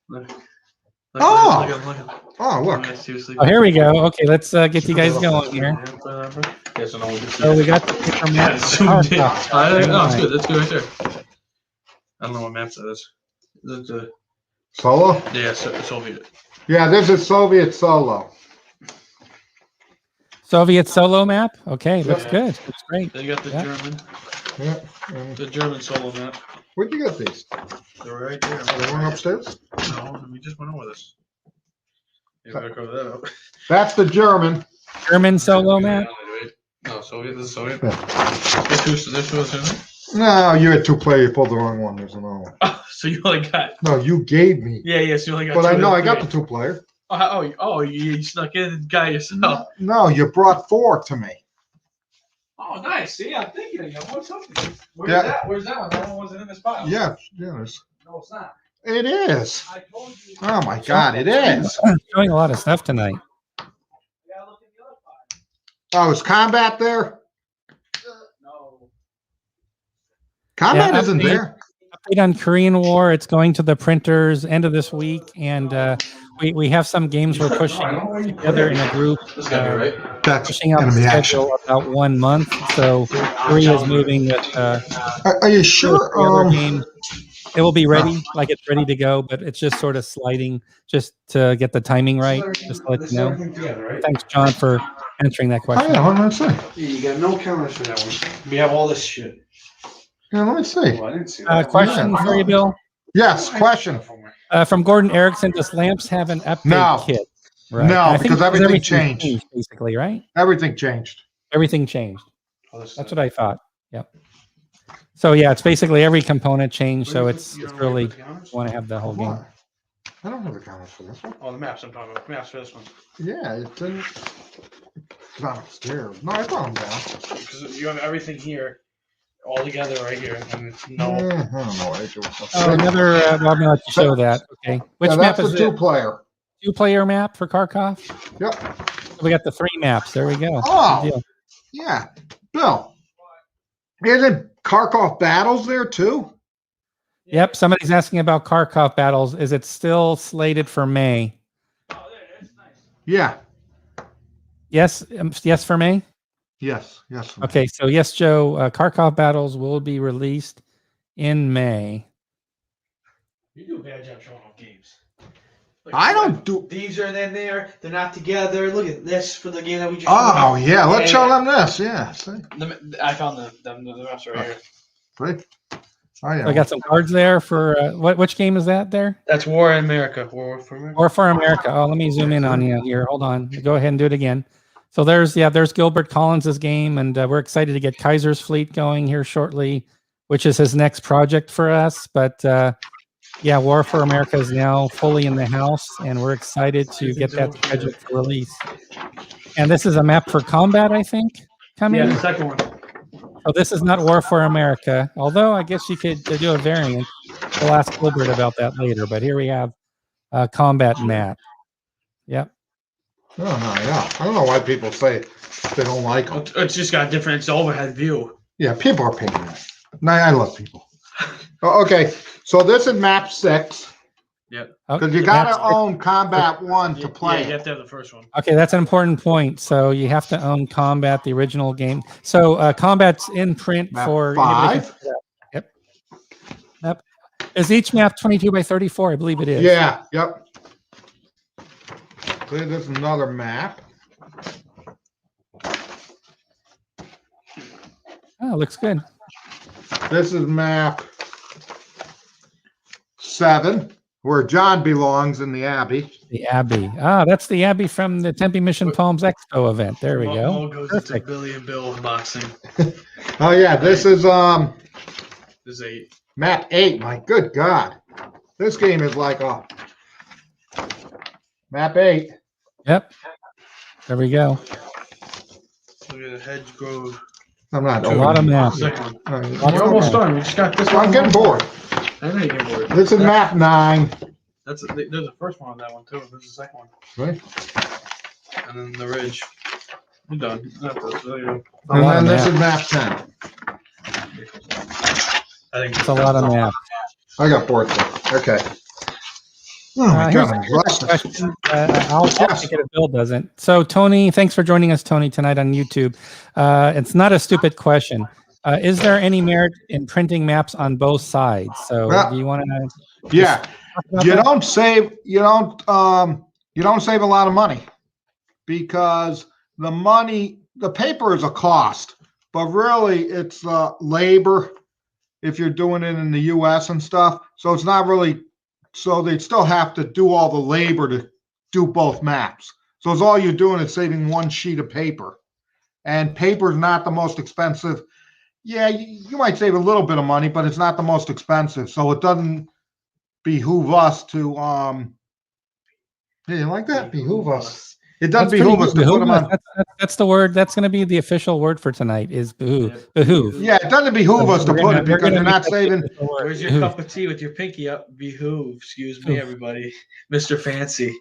Look, Oh! look. Oh, look. Nice, seriously. Oh, here we go. Okay, let's get you guys going here. Yeah, so now we just So we got the paper Yeah, map. it's zoomed in. No, it's Kharkov. good. That's good right there. I don't know what map that is. That's Solo? yeah, Soviet. Yeah, this is Soviet Solo. Soviet solo map. Okay, looks Yeah. good. Looks great. They got the Yeah. Yeah. German solo map. Where'd you get these? They're right there. They weren't upstairs? No, we just went over this. You gotta cover that up. That's the German. German solo map. No, Soviet. This is Soviet. Yeah. This was in it. No, you had 2 players. You pulled the wrong one. There's another one. Oh, so you only got. No, you gave me. Yeah, so you only got. But I two know of I got the three. 2 player. Oh, you snuck in and got yourself. No, you brought 4 to me. Oh, nice. See, I'm thinking of you. What's up? Where's Yeah. that? Where's that one? That one wasn't in this pile. Yeah, yes. No, it's not. It is. I told you. Oh my God, it is. Showing a lot of stuff tonight. Yeah, look in the other pile. Oh, is combat there? No. Combat Yeah, isn't update. there. Update on Korean War. It's going to the printers end of this week, and we have some games we're pushing together in a group. This gotta be right. That's Pushing out the enemy action. schedule about 1 month. So Korea is moving with Are you sure? the other game. It will be ready, like it's ready to go, but it's just sort of sliding just to get the timing right. Just to let you know. Together, right? Thanks, John, for answering that Oh, question. yeah, what did I say? Yeah, you got no counters for that one. We have all this shit. Yeah, let me see. Oh, I didn't see that. Question for you, Bill. Yes, question. From Gordon Erickson, does Lamps have an update No. kit? No, I think because everything everything's changed. basically, right? Everything changed. Everything changed. Oh, this That's is- what I thought. Yep. So yeah, it's basically every component changed. So You it's don't know where really you put the counters? want to have the whole game. What? I don't have the counters for this one. Oh, the maps I'm talking about. Maps for this one. Yeah, it didn't. It's not upstairs. No, I brought them down. Because you have everything here, all together right here, and no. I don't know. I do. Oh, another. Well, I'm gonna let you show that. Okay. Which Yeah, map that's is the it? two-player. Two-player map for Kharkov. Yep. We got the 3 maps. There we go. Oh. Good deal. Yeah. Bill, isn't Kharkov battles there too? Yep. Somebody's asking about Kharkov battles. Is it still slated for May? Yeah. Yes. Yes for May. Yes. Yes. Okay. So yes, Joe. Kharkov battles will be released in May. You do a bad job showing off games. Look, I don't do. These are then there. They're not together. Look at this for the game that we just. Oh yeah, let's show them this. Yeah. See. I found the maps right here. See? Oh yeah. I got some cards there for which game is that there? That's War in America. War for America. Or for America. Oh, let me zoom in on you here. Hold on. Go ahead and do it again. So there's Gilbert Collins's game, and we're excited to get Kaiser's Fleet going here shortly, which is his next project for us. But yeah, War for America is now fully in the house, and we're excited to get that scheduled for release. And this is a map for combat, I think, coming. Yeah, the second one. So this is not War for America, although I guess you could do a variant. We'll ask Gilbert about that later. But here we have a combat map. Yep. Oh no, yeah. I don't know why people say they don't like them. It's just got different. It's overhead view. Yeah, people are paying that. No, I love people. Oh, okay, so this is map 6 because you got to own Combat 1 to play. Yeah, you have to have the first one. Okay, that's an important point. So you have to own Combat, the original game. So Combat's in print Map for 5. Yep. Yep. Is each map 22 by 34? I believe it is. Yeah. Yep. So there's another map. Oh, looks good. This is map 7, where John belongs in the Abbey. The Abbey. Ah, that's the Abbey from the Tempe Mission Palms Expo event. There we Mo go. goes into Perfect. Billy and Bill unboxing. Oh yeah, this is This is 8. map 8. My good God, this game is like a map 8. Yep. There we go. Look at the Hedge Grove. I'm not. A lot of maps. Second one. Lots You're of almost maps. done. We just got this one. I'm getting bored. I know you're getting bored. This is map 9. There's the first one on that one too. There's the second one. Right? And then the Ridge. I'm done. There you go. A And lot then of this maps. is map 10. I think It's a lot of maps. I got bored. Okay. Oh my Here's God, I'm a restless. question. I'll Yes. take it if Bill doesn't. So, Tony, thanks for joining us, Tony, tonight on YouTube. It's not a stupid question. Is there any merit in printing maps on both sides? So, Yeah. do you want to? Yeah, you don't save. You don't save a lot of money because the paper is a cost, but really it's labor if you're doing it in the U.S. and stuff. So it's not really. So they still have to do all the labor to do both maps. So it's all you're doing is saving one sheet of paper, and paper is not the most expensive. Yeah, you might save a little bit of money, but it's not the most expensive. So it doesn't behoove us to yeah, you like that? Behoove us. It doesn't That's behoove us pretty to good. put them on. That's the word. That's going to be the official word for tonight. Is behoove. Behoove. Yeah, it doesn't behoove us to put it because you're not saving. Where's your cup of tea with your pinky up? Behoove. Excuse me, everybody. Mr. Fancy.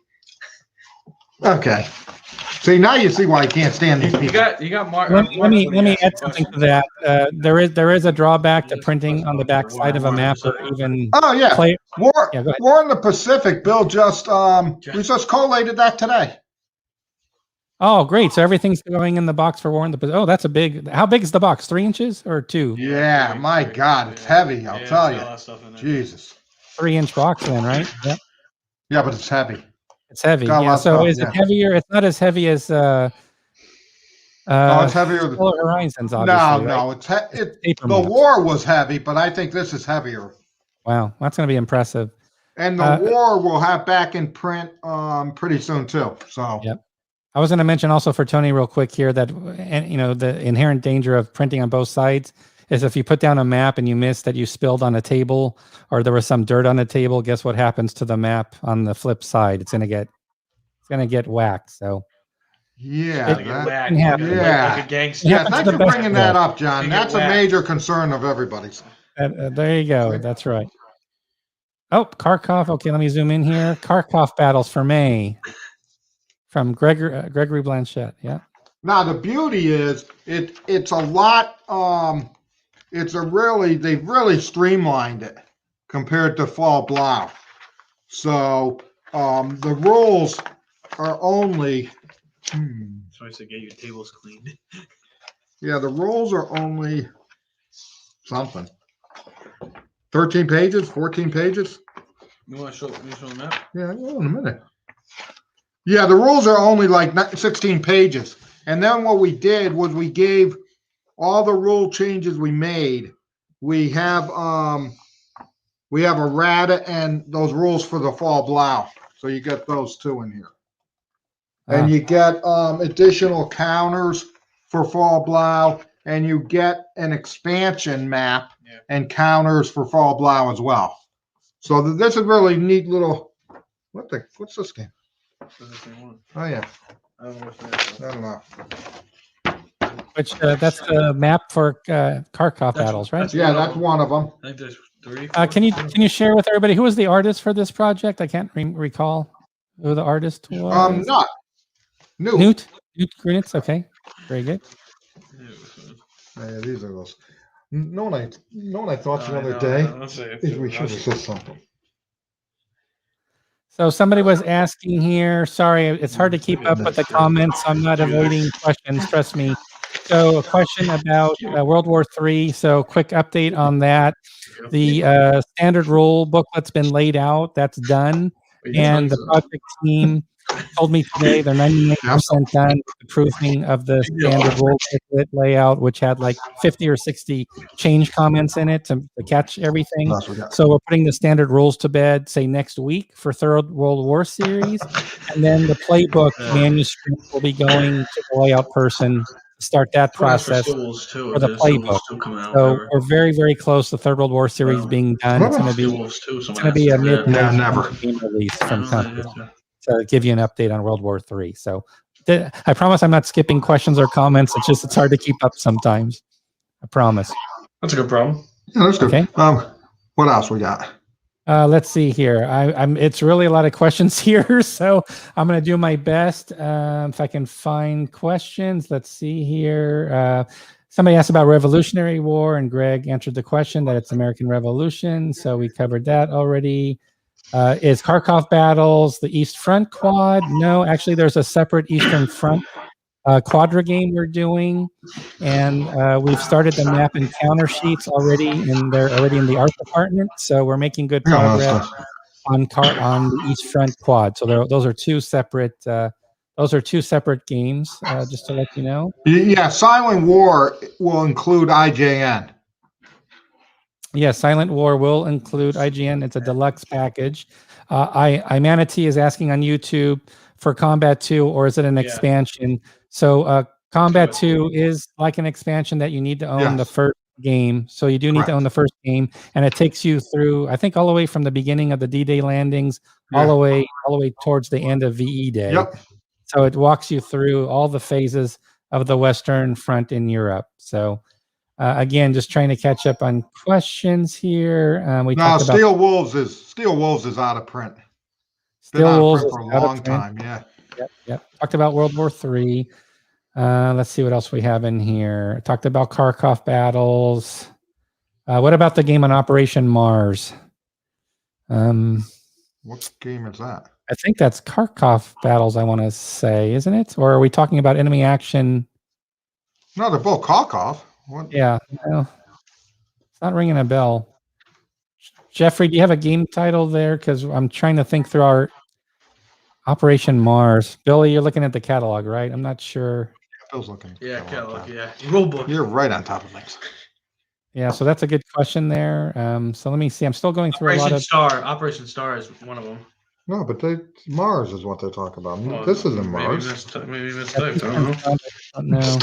Okay. See, now you see why I can't stand these You people. got Mark. Let me add something to that. There is a drawback to printing on the back side of a map or even Oh yeah, play. War Yeah, go ahead. War in the Pacific. Bill just we just collated that today. Oh, great! So everything's going in the box for War and the. Oh, that's a big. How big is the box? 3 inches or 2? Yeah, my God, it's heavy. I'll tell you. Jesus. 3-inch box, then, right? Yep. Yeah, but it's heavy. It's heavy. Got a Yeah. lot of So stuff, is it yeah. heavier? It's not as heavy as No, it's heavier than. Solar Horizons, No, obviously. right? no, Paper the maps. war was heavy, but I think this is heavier. Wow, that's going to be impressive. And the war will have back in print pretty soon too. So Yep. I was going to mention also for Tony real quick here that, and the inherent danger of printing on both sides is if you put down a map and you miss that you spilled on a table or there was some dirt on the table, guess what happens to the map on the flip side? It's going to get whacked. So yeah, It that- can happen. yeah. like a gangster. yeah. happens Thank to you the for best bringing of that us. up, John. You get That's a whacked. major concern of everybody's. There you go. That's right. Oh, Kharkov. Okay, let me zoom in here. Kharkov battles for May from Gregory Blanchett. Yeah. Now the beauty is it's a lot. They've really streamlined it compared to Fall Blau. So the rules are only. So I said, get your tables cleaned. Yeah, the rules are only something. 13 pages, 14 pages. You want to show the map? Yeah, well, in a minute. Yeah, the rules are only like 16 pages. And then what we did was we gave all the rule changes we made. We have errata and those rules for the Fall Blau. So you get those two in here. And you get additional counters for Fall Blau, and you get an expansion map and counters for Fall Blau as well. So this is really neat little. What's this game? Oh yeah, I don't know what's that. I don't know. Which that's the map for Kharkov battles, right? Yeah, that's one of them. I think there's 3. Can you share with everybody who was the artist for this project? I can't recall who the artist was. Not new. Newt Grunitz. Okay, very good. Yeah, these are those. No one I thought the other day is we should have said something. So somebody was asking here. Sorry, it's hard to keep up with the comments. I'm not avoiding questions. Trust me. So a question about World War III. So quick update on that. The standard rule booklet's been laid out. That's done. And the project team told me today they're 98% done with the proofing of the standard rule booklet layout, which had like 50 or 60 change comments in it to catch everything. So we're putting the standard rules to bed, say next week for Third World War series. And then the playbook manuscript will be going to the layout person to start that process for the playbook. So we're very, very close to Third World War series being done. It's going to be a mid never game release from Compass to give you an update on World War III. So I promise I'm not skipping questions or comments. It's hard to keep up sometimes. I promise. That's a good problem. Yeah, that's good. Okay. What else we got? Let's see here. It's really a lot of questions here, so I'm going to do my best. If I can find questions, let's see here. Somebody asked about Revolutionary War, and Greg answered the question that it's American Revolution. So we covered that already. Is Kharkov battles the East Front quad? No, actually, there's a separate Eastern Front quadra game we're doing, and we've started the map and counter sheets already, and they're already in the art department. So we're making good progress on the East Front quad. So those are two separate. Those are two separate games. Just to let you know. Yeah, Silent War will include IJN. Yeah, Silent War will include IGN. It's a deluxe package. Manatee is asking on YouTube for Combat 2, or is it an expansion? So Combat 2 is like an expansion that you need to own the first game. So you do need to own the first game, and it takes you through, I think, all the way from the beginning of the D-Day landings, all the way towards the end of VE Day. Yep. So it walks you through all the phases of the Western Front in Europe. So. Again, just trying to catch up on questions here. Steel Wolves is out of print. Steel Wolves for a long time. Yeah. Yep. Talked about World War III. Let's see what else we have in here. Talked about Kharkov battles. What about the game on Operation Mars? What game is that? I think that's Kharkov battles, I want to say, isn't it? Or are we talking about enemy action? No, they're both Kharkov. What? Yeah, no, it's not ringing a bell. Jeffrey, do you have a game title there? Because I'm trying to think through our Operation Mars. Billy, you're looking at the catalog, right? I'm not sure. Bill's looking. Yeah, catalog. Yeah, rule book. You're right on top of things. Yeah, so that's a good question there. So let me see. I'm still going through a lot Operation Star is one of them. No, but Mars is what they're talking about. Well, This isn't Mars. Maybe mistyped. I don't know. No.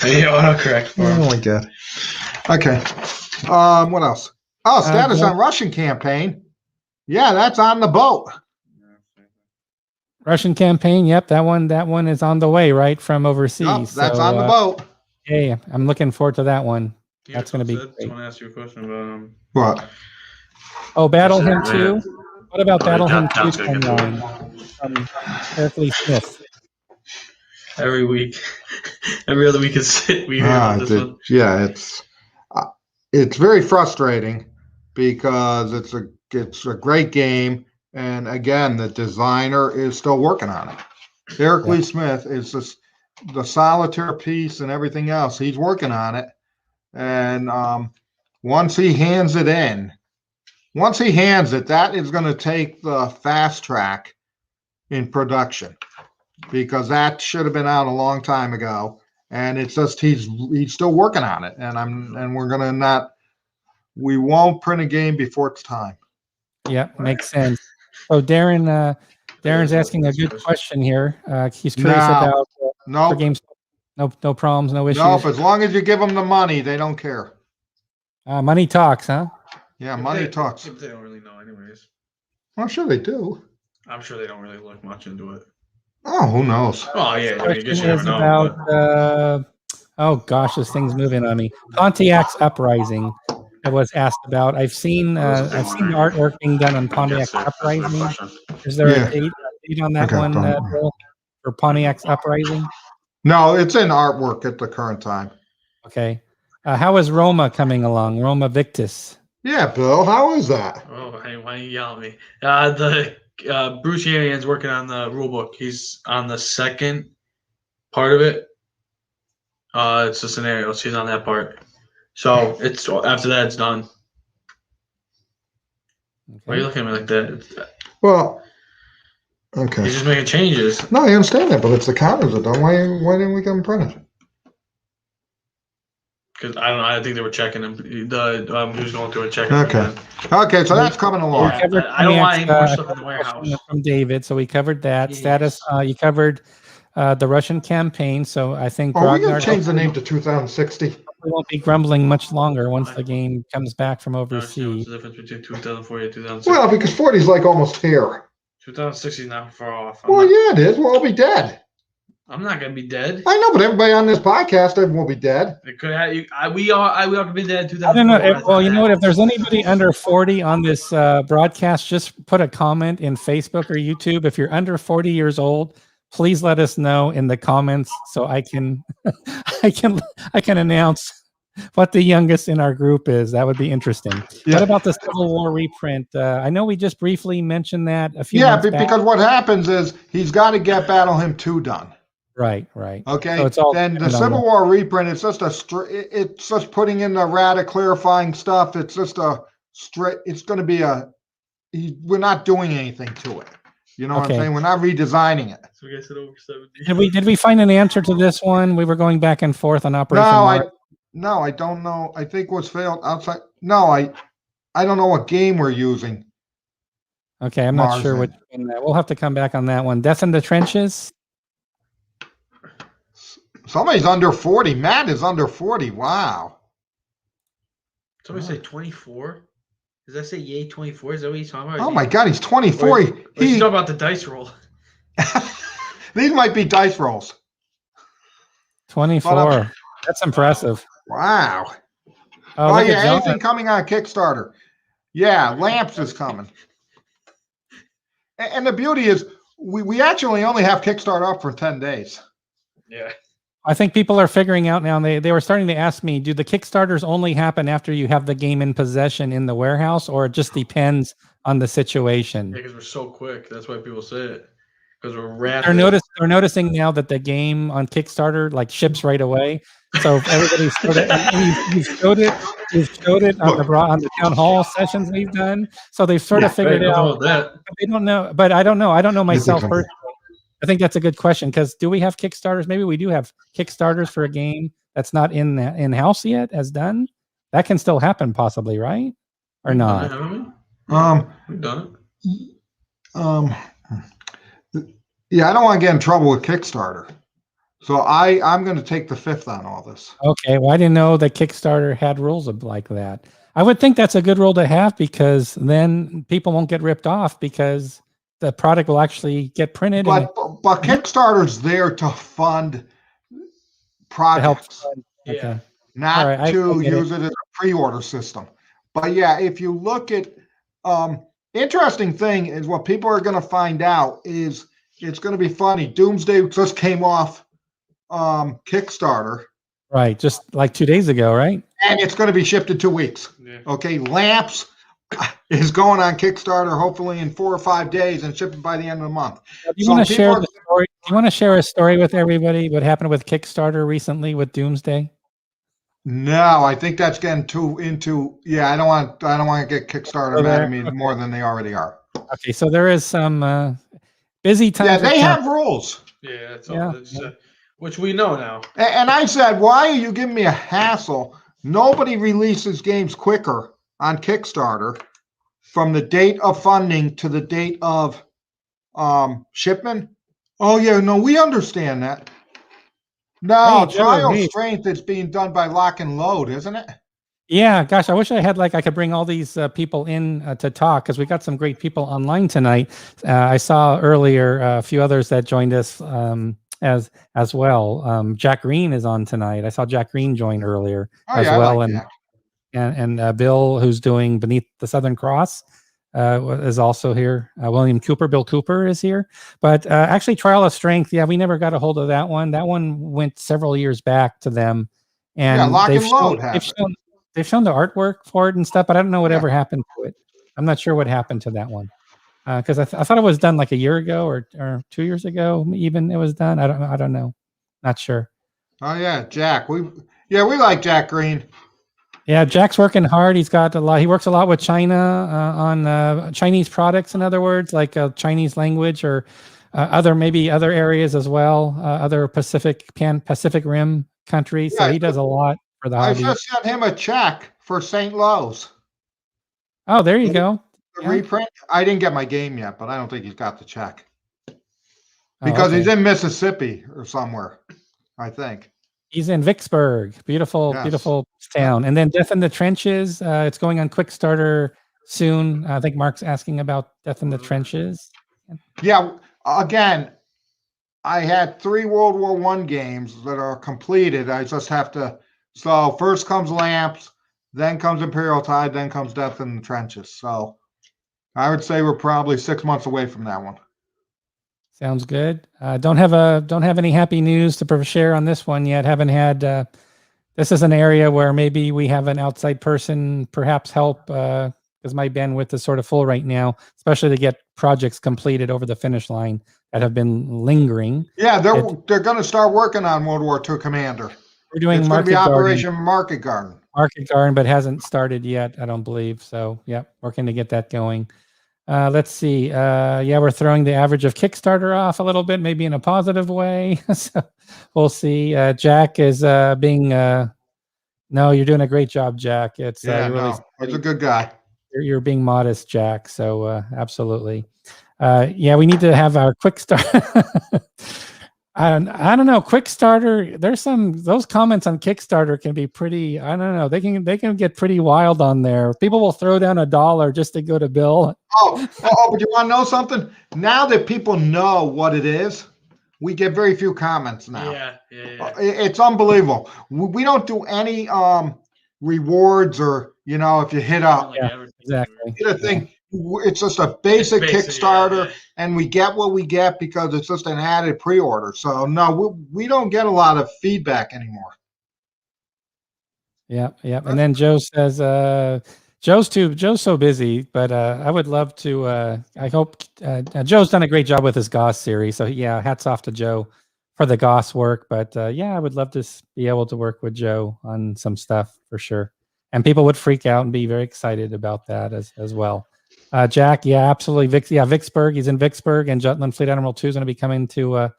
Maybe autocorrect for him. Oh my god. Okay. What else? Oh, status on Russian campaign. Yeah, that's on the boat. Russian campaign. Yep, that one is on the way, right, from overseas. Yup, that's on the boat. Hey, I'm looking forward to that one. That's going to be I great. want to ask you a question about What? Oh, Battle Hymn Yeah. 2? What about Battle Hymn 2 John's gonna get timeline? Berkeley Smith. every week. Every other week is we hear about this one. Yeah, it's very frustrating because it's a great game, and again, the designer is still working on it. Eric Lee Smith is just the solitaire piece and everything else. He's working on it, and once he hands it, that is going to take the fast track in production, because that should have been out a long time ago. And it's just he's still working on it, and we won't print a game before it's time. Yeah, makes sense. So Darren's asking a good question here. He's curious about for games. No problems, no issues. Nope, as long as you give them the money, they don't care. Money talks, huh? Yeah, money talks. They don't really know, anyways. I'm sure they do. I'm sure they don't really look much into it. Oh, who knows? Oh yeah, I Question guess you never is know. about oh gosh, this thing's moving on me. Pontiac's Uprising. It was asked about. I've seen the artwork being done on Pontiac's Uprising. Is there a date on that one, Bill, for Pontiac's Uprising? No, it's in artwork at the current time. Okay. How is Roma coming along? Roma Victus. Yeah, Bill, how is that? Oh, hey, why you yell at me? The Bruce Arian's working on the rule book. He's on the second part of it. It's the scenarios. He's on that part. So it's after that, it's done. Okay. Why are you looking at me like that? Well, okay. He's just making changes. No, I understand that, but it's the counters that done. Why didn't we get them printed? Because I don't know. I think they were checking him. He was going through and checking. Okay. Okay, so that's coming along. Yeah, I don't want any more stuff in the warehouse. From David, so we covered that. Yes. Status. You covered the Russian campaign, so I think Are we going Grognard to change the name to 2060? won't be grumbling much longer once the game comes back from What's overseas. the difference between 2040 and 2060? Well, because 40 is like almost here. 2060 is not far off. Well, yeah, it is. We'll all be dead. I'm not gonna be dead. I know, but everybody on this podcast, everyone will be dead. It could have, we all could be dead in 2040. I don't know. Well, you know what? If there's anybody under 40 on this broadcast, just put a comment in Facebook or YouTube. If you're under 40 years old, please let us know in the comments so I can I can announce what the youngest in our group is. That would be interesting. Yeah. What about the Civil War reprint? I know we just briefly mentioned that a few Yeah, months back. because what happens is he's got to get Battle Hymn 2 done. Right. Okay. So it's all then the dependent on Civil War reprint, it's just it's just putting in the errata, clarifying stuff. It's just a straight. It's going to be we're not doing anything to it. You know what I'm Okay. saying? We're not redesigning it. So we guys said over 70. Did we find an answer to this one? We were going back and forth on Operation Mars. No, I don't know. I think what's failed outside. No, I don't know what game we're using. Okay, I'm not Mars sure then. which one. We'll have to come back on that one. Death in the Trenches. Somebody's under 40. Matt is under 40. Wow. Somebody say 24. Does that say yay 24? Is that what he's talking about? Oh my God, he's 24. Or he's He, talking about the dice roll. these might be dice rolls. 24. That's impressive. Wow. Oh, Oh look yeah, at John. anything coming on Kickstarter. Yeah, Lamps is coming. And the beauty is we actually only have Kickstarter up for 10 days. Yeah. I think people are figuring out now. And they were starting to ask me, do the Kickstarters only happen after you have the game in possession in the warehouse, or it just depends on the situation? Yeah, because we're so quick. That's why people say it. Because we're rapid. They're noticing now that the game on Kickstarter like ships right away. So if everybody's sort of, and you've showed it on the town hall sessions we've done. So they've sort of figured Right, out. that. But they don't know, but I don't know myself personally. I think that's a good question, because do we have Kickstarters? Maybe we do have Kickstarters for a game that's not in house yet as done. That can still happen, possibly, right? Or not? We've done it. Yeah, I don't want to get in trouble with Kickstarter. So I'm going to take the fifth on all this. Okay, well, I didn't know that Kickstarter had rules like that. I would think that's a good rule to have, because then people won't get ripped off, because the product will actually get printed. But Kickstarter's there to fund projects, Okay. not right, to I get use it as a pre-order system. But yeah, if you look at interesting thing is what people are going to find out is it's going to be funny. Doomsday just came off Kickstarter. Right, just like 2 days ago, right? And it's going to be shipped in 2 weeks. Yeah. Okay, Lamps is going on Kickstarter hopefully in 4 or 5 days and shipping by the end of the month. Do you want to share the story? Do you want to share a story with everybody? What happened with Kickstarter recently with Doomsday? No, I think that's getting too into. Yeah, I don't want to get Kickstarter mad at me more than they already are. Okay, so there is some busy times. Yeah, they have rules. Yeah, that's all. Which we know now. And I said, why are you giving me a hassle? Nobody releases games quicker on Kickstarter from the date of funding to the date of shipment. Oh yeah, no, we understand that. No, Hey, Trial hey. Strength is being done by Lock and Load, isn't it? Yeah, gosh, I wish I had I could bring all these people in to talk, because we got some great people online tonight. I saw earlier a few others that joined us as well. Jack Green is on tonight. I saw Jack Green join earlier as well, and Bill, who's doing Beneath the Southern Cross, is also here. Bill Cooper is here. But actually, Trial of Strength, yeah, we never got a hold of that one. That one went several years back to them, and Lock and Load they've shown the artwork for it and stuff, but I don't know whatever happened to it. I'm not sure what happened to that one, because I thought it was done like a year ago or 2 years ago. Even it was done. I don't know. Not sure. Oh yeah, Jack. We like Jack Green. Yeah, Jack's working hard. He's got a lot. He works a lot with China on Chinese products. In other words, like Chinese language or other areas as well. Other Pacific Rim countries. So he does a lot for the hobby. I just sent him a check for St. Lowe's. Oh, there you go. The reprint. I didn't get my game yet, but I don't think he's got the check because he's in Mississippi or somewhere. I think he's in Vicksburg. Beautiful town. And then Death in the Trenches. It's going on Quickstarter soon. I think Mark's asking about Death in the Trenches. Yeah. Again, I had 3 World War I games that are completed. I just have to. So first comes Lamps, then comes Imperial Tide, then comes Death in the Trenches. So I would say we're probably 6 months away from that one. Sounds good. Don't have any happy news to share on this one yet. Haven't had. This is an area where maybe we have an outside person perhaps help, because my bandwidth is sort of full right now, especially to get projects completed over the finish line that have been lingering. Yeah, they're going to start working on World War II Commander. We're doing it's Market going to be Garden. Operation Market Garden. Market Garden, but hasn't started yet, I don't believe. So, yeah, working to get that going. Let's see. We're throwing the average of Kickstarter off a little bit, maybe in a positive way. So we'll see. Jack is being. No, you're doing a great job, Jack. It's he's a good guy. You're being modest, Jack. So absolutely. We need to have our quick start. I don't know. Quickstarter. There's those comments on Kickstarter can be pretty. I don't know. They can get pretty wild on there. People will throw down $1 just to go to Bill. But you want to know something? Now that people know what it is, we get very few comments now. Yeah. It's unbelievable. We don't do any rewards or if you hit up. Yeah, exactly. Hit a thing. it's just a basic Basically, Kickstarter, and we get what we get because it's just an added pre-order. So no, we don't get a lot of feedback anymore. Yep, yep. And then Joe says, Joe's so busy, but I would love to. I hope Joe's done a great job with his Goss series. So yeah, hats off to Joe for the Goss work. But yeah, I would love to be able to work with Joe on some stuff for sure. And people would freak out and be very excited about that as well. Jack, yeah, absolutely. Vicksburg. He's in Vicksburg, and Jutland Fleet Admiral 2 is going to be coming to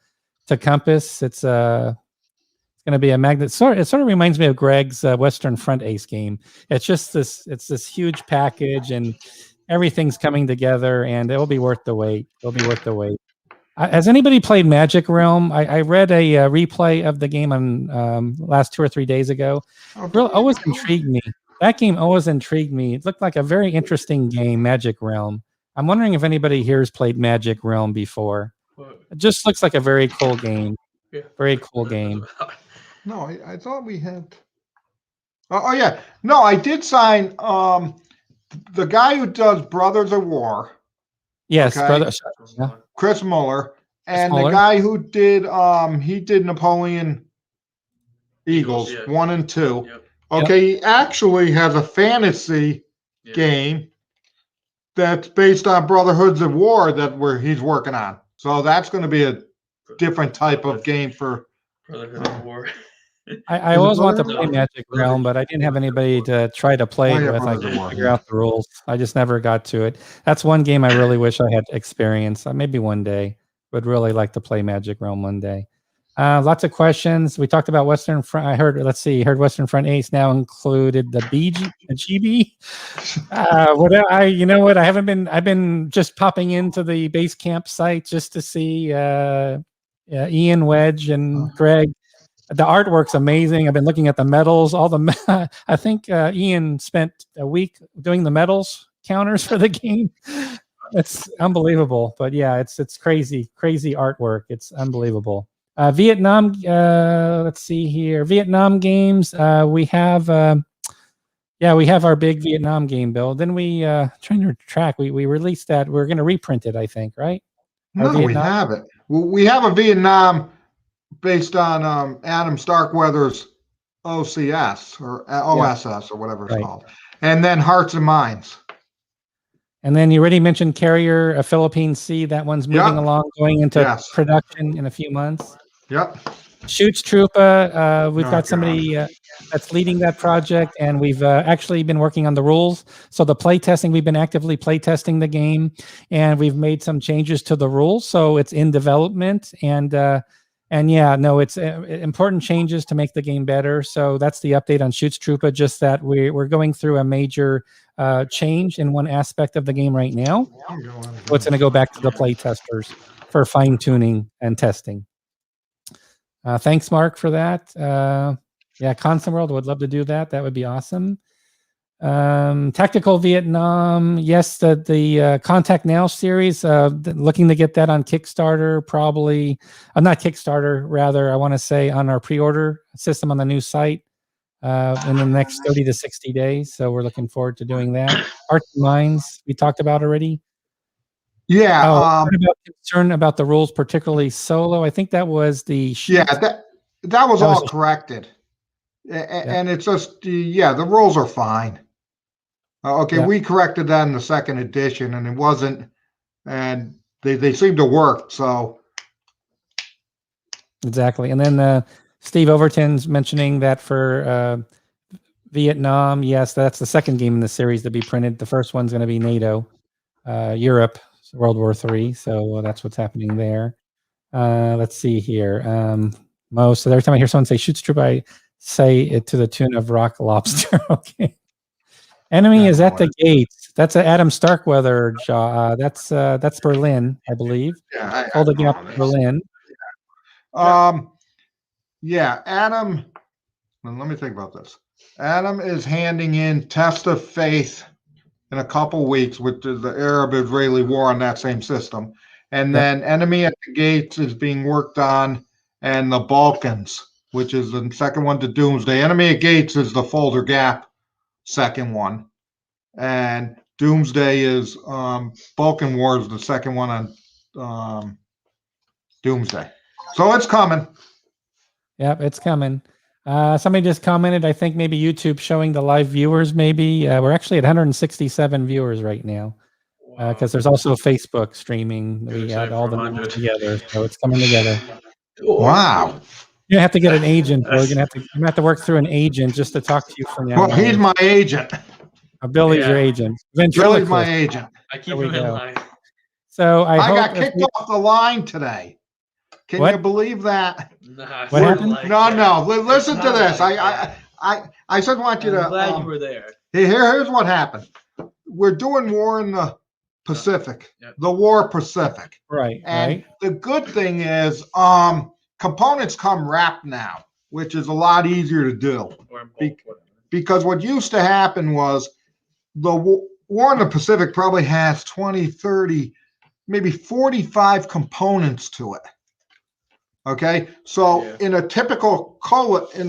Compass. It's going to be a magnet. It sort of reminds me of Greg's Western Front Ace game. It's just this huge package, and everything's coming together, and it will be worth the wait. It'll be worth the wait. Has anybody played Magic Realm? I read a replay of the game on last 2 or 3 days ago. Always intrigued me. That game always intrigued me. It looked like a very interesting game, Magic Realm. I'm wondering if anybody here has played Magic Realm before. It just looks like a very cool game. Yeah. Very cool game. No, I thought we had. Oh yeah, no, I did sign. The guy who does Brothers of War. Yes, okay, brother. Yeah. Chris Muller, and Muller. the guy who did he did Napoleon Eagles yeah. 1 and 2. Yep. Okay, he actually has a fantasy Yeah. game that's based on Brotherhoods of War that he's working on. So that's going to be a different type of game for. Brotherhood of War. I Is it always want to Brotherhood? play Magic Realm, but I didn't have anybody to try to play Oh, it yeah, with. I Brothers of couldn't War, figure yeah. out the rules. I just never got to it. That's one game I really wish I had experienced. Maybe one day. Would really like to play Magic Realm one day. Lots of questions. We talked about Western Front. I heard. Let's see. Heard Western Front Ace now included the GB. You know what? I've been just popping into the base camp site just to see Ian, Wedge, and Greg. The artwork's amazing. I've been looking at the medals. I think Ian spent a week doing the medals counters for the game. It's unbelievable. But yeah, it's crazy artwork. It's unbelievable. Vietnam. Let's see here. Vietnam games. We have our big Vietnam game build. Then we trying to track. We released that. We're going to reprint it, I think, right? No, we have it. We have a Vietnam based on Adam Starkweather's OCS or OSS or whatever it's called, and then Hearts and Minds. And then you already mentioned Carrier, a Philippine Sea. That one's moving along, going into production in a few months. Yep. Shoots Troopa. We've got somebody that's leading that project, and we've actually been working on the rules. So the play testing, we've been actively play testing the game, and we've made some changes to the rules. So it's in development, and yeah, no, it's important changes to make the game better. So that's the update on Shoots Troopa. Just that we're going through a major change in one aspect of the game right now. So it's going to go back to the play testers for fine tuning and testing. Thanks, Mark, for that. Yeah, Constant World would love to do that. That would be awesome. Tactical Vietnam, yes, the Contact Now series, looking to get that on Kickstarter, probably, not Kickstarter, rather, I want to say on our pre-order system on the new site in the next 30 to 60 days. So we're looking forward to doing that. Hearts and Minds, we talked about already. Yeah. What about concern about the rules, particularly solo? I think that was the that was all corrected, and it's just the rules are fine. Okay, we corrected that in the second edition, and it wasn't, and they seem to work. So exactly, and then Steve Overton's mentioning that for Vietnam, yes, that's the second game in the series to be printed. The first one's going to be NATO, Europe. World War III, so that's what's happening there. Let's see here. So every time I hear someone say Shoots Troop, I say it to the tune of Rock Lobster. Okay. Enemy is at the gates. That's an Adam Starkweather. That's Berlin, I believe. Yeah, holding up Berlin. Yeah, Adam. Let me think about this. Adam is handing in Test of Faith in a couple weeks, which is the Arab-Israeli war on that same system. And then Enemy at the Gates is being worked on, and the Balkans, which is the second one to Doomsday. Enemy at Gates is the Folder Gap second one. And Doomsday is Balkan Wars, the second one on Doomsday. So it's coming. Yep, it's coming. Somebody just commented, I think maybe YouTube showing the live viewers, maybe. We're actually at 167 viewers right now because there's also Facebook streaming. We had all the numbers together, so it's coming together. Wow. You have to get an agent. We're gonna have to work through an agent just to talk to you for now. Well, he's my agent. Billy's your agent. Billy's my agent. I keep him in line. So I got kicked off the line today. Can you believe that? Nah, what happened? like No. Listen to this. I said want you to. I'm glad you were there. Here's what happened. We're doing War in the Pacific, the War Pacific. Right. And the good thing is, components come wrapped now, which is a lot easier to do. Because what used to happen was the War in the Pacific probably has 20, 30, maybe 45 components to it. Okay, so in a typical collating,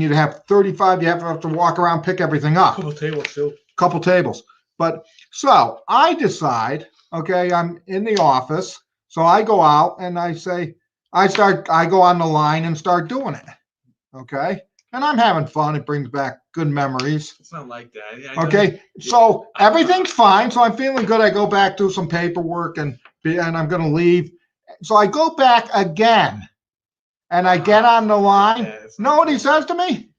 you'd have 35. You have to walk around, pick everything up. Couple tables. But so I decide, okay, I'm in the office, so I go out and I go on the line and start doing it. Okay, and I'm having fun. It brings back good memories. It's not like that. Okay, so everything's fine. So I'm feeling good. I go back, do some paperwork, and I'm going to leave. So I go back again, and I get on the line. Know what he says to me?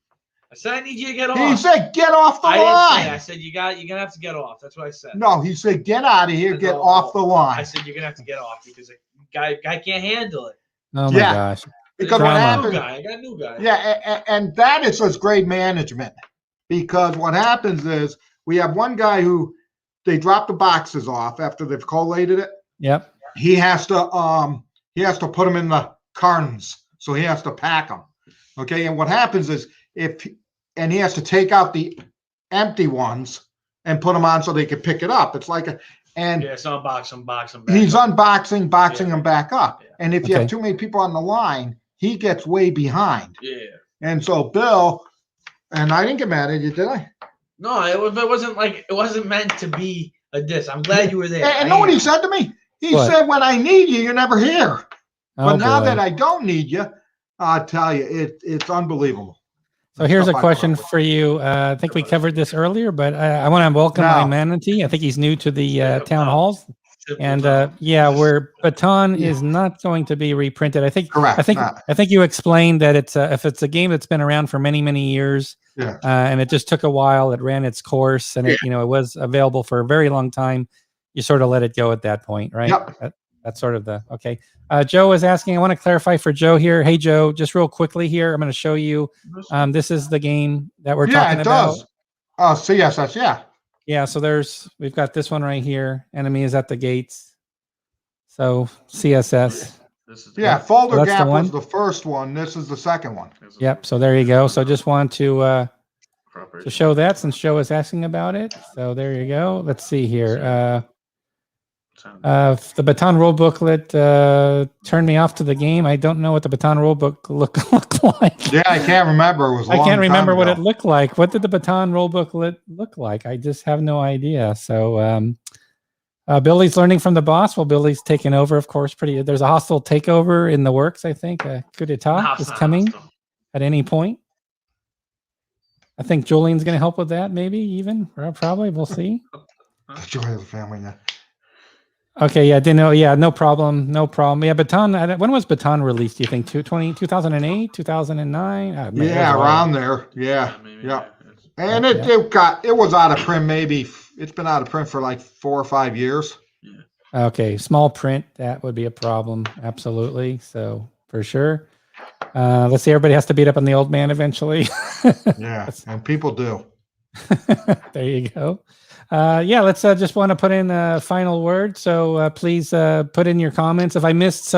I said, I need you to get off. He said, get off the line. I said, you're going to have to get off. That's what I said. No, he said, get out of here, get off the line. I said, you're going to have to get off because the guy can't handle it. Oh, my gosh. Because what happened, I got a new guy. Yeah, and that is just great management. Because what happens is we have one guy who they drop the boxes off after they've collated it. Yep. He has to put them in the cartons, so he has to pack them. Okay, and what happens is he has to take out the empty ones and put them on so they can pick it up. It's like it's unbox them back. He's unboxing them back up. Yeah. And if you have too many people on the line, he gets way behind. Yeah. And so Bill, and I didn't get mad at you, did I? No, it wasn't meant to be a diss. I'm glad you were there. And know what he said to me? He said, when I need you, you're never here. But now that I don't need you, I'll tell you, it's unbelievable. So here's a question for you. I think we covered this earlier, but I want to welcome Manatee. I think he's new to the town halls. And where Baton is not going to be reprinted. I think correct. I think you explained that it's if it's a game that's been around for many, many years, and it just took a while, it ran its course, and it was available for a very long time. You sort of let it go at that point, right? Yep. That's sort of the okay. Joe is asking. I want to clarify for Joe here. Hey, Joe, just real quickly here. I'm going to show you. This is the game that we're talking about. Yeah, it does. CSS, yeah. Yeah. So we've got this one right here. Enemy is at the gates. So CSS. Folder Gap was the first one. This is the second one. Yep. So there you go. So just want to show that since Joe is asking about it. So there you go. Let's see here. The Baton rule booklet turned me off to the game. I don't know what the Baton rule book looked like. Yeah, I can't remember. It was. I can't remember what it looked like. What did the Baton rule booklet look like? I just have no idea. So Billy's learning from the boss. Well, Billy's taking over, of course. There's a hostile takeover in the works. I think a coup d'etat is coming at any point. I think Julian's going to help with that. Maybe even probably. We'll see. Joy of the family now. Okay, yeah, didn't know. Yeah, no problem. Yeah, Baton. When was Baton released? Do you think 2008, 2009? Yeah, around there. Yeah. And it was out of print. Maybe it's been out of print for like 4 or 5 years. Yeah. Okay, small print. That would be a problem. Absolutely. So for sure. Let's see. Everybody has to beat up on the old man eventually. Yeah, and people do. There you go. Let's just want to put in a final word. So please put in your comments. If I missed,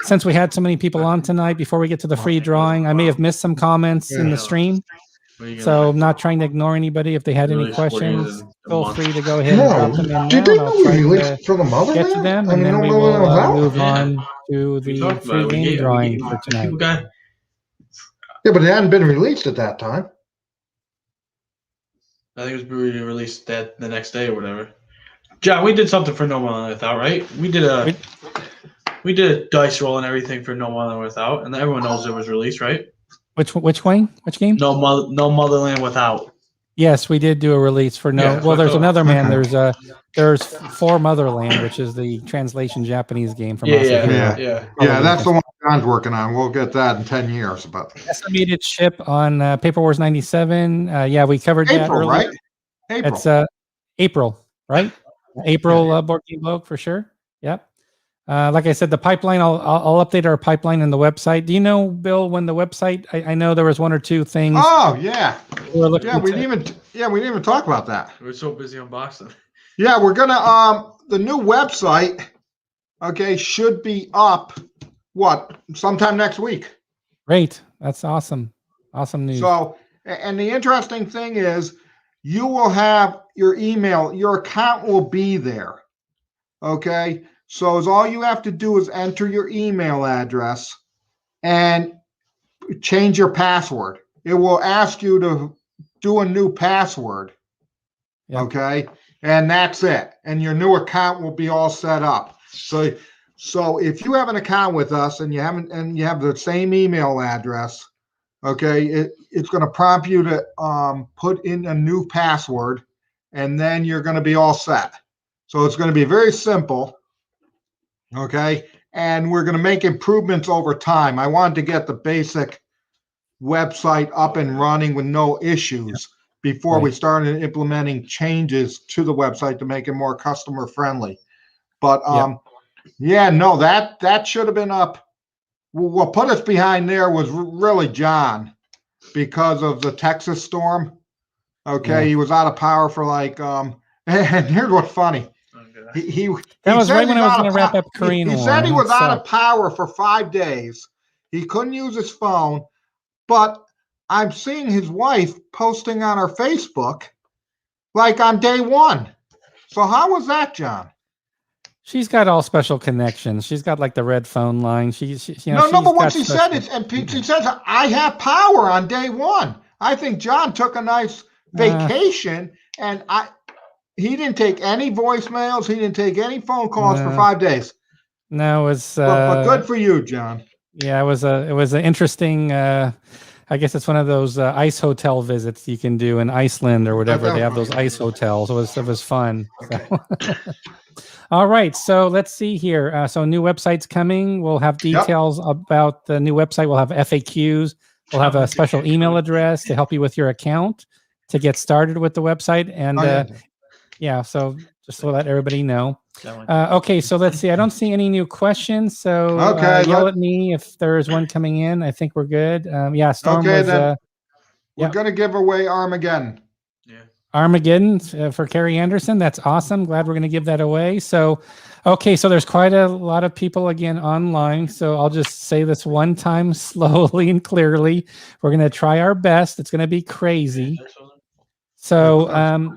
since we had so many people on tonight, before we get to the free drawing, I may have missed some comments in the stream. So I'm not trying to ignore anybody. If they had any questions, feel free to go ahead and drop them in now. And I'll try to get to them, and then we will move on to the free game drawing for tonight. Yeah, but it hadn't been released at that time. I think it was Brewery released that the next day or whatever. John, we did something for No More Than Without, right? We did a dice roll and everything for No More Than Without, and everyone knows it was released, right? Which one? Which game? No Motherland Without. Yes, we did do a release for no. Yeah, well, there's so- another man. Okay. There's For Motherland, which is the translation Japanese game from Yeah. Yeah, that's the one John's working on. We'll get that in 10 years. But estimated ship on Paper Wars 97. Yeah, we covered that April, earlier. right? April. It's April, right? April board game book for sure. Yep. Like I said, the pipeline. I'll update our pipeline in the website. Do you know, Bill, when the website? I know there was one or two things. Oh yeah, we were looking yeah. We to- didn't even talk about that. We're so busy unboxing. Yeah, we're gonna the new website, okay, should be up sometime next week. Great. That's awesome. Awesome news. So, and the interesting thing is you will have your email, your account will be there. Okay. So all you have to do is enter your email address and change your password. It will ask you to do a new password. Yep. Okay. And that's it. And your new account will be all set up. So if you have an account with us and you have the same email address, okay, it's going to prompt you to put in a new password, and then you're going to be all set. So it's going to be very simple. Okay. And we're going to make improvements over time. I wanted to get the basic website up and running with no issues before we started implementing changes to the website to make it more customer friendly. But that should have been up. What put us behind there was really John, because of the Texas storm. Okay, he was out of power for and here's what's funny. That was right when I was going to wrap up Korean He War. said he was out of power for 5 days. He couldn't use his phone, but I'm seeing his wife posting on her Facebook on day one. So how was that, John? She's got all special connections. She's got the red phone line. But what she said is, she says, I have power on day one. I think John took a nice vacation, and he didn't take any voicemails. He didn't take any phone calls for 5 days. No, it was. But good for you, John. Yeah, it was an interesting. I guess it's one of those ice hotel visits you can do in Iceland or whatever. They have those ice hotels. It was fun. So. All right, so let's see here. So new website's coming. We'll have details about the new website. We'll have FAQs. We'll have a special email address to help you with your account to get started with the website. And so just to let everybody know. Okay, so let's see. I don't see any new questions. So yell at me if there is one coming in. I think we're good. Storm was. Then we're going to give away Armageddon. Armageddon for Carrie Anderson. That's awesome. Glad we're going to give that away. So, okay, so there's quite a lot of people again online. So I'll just say this one time slowly and clearly. We're going to try our best. It's going to be crazy. So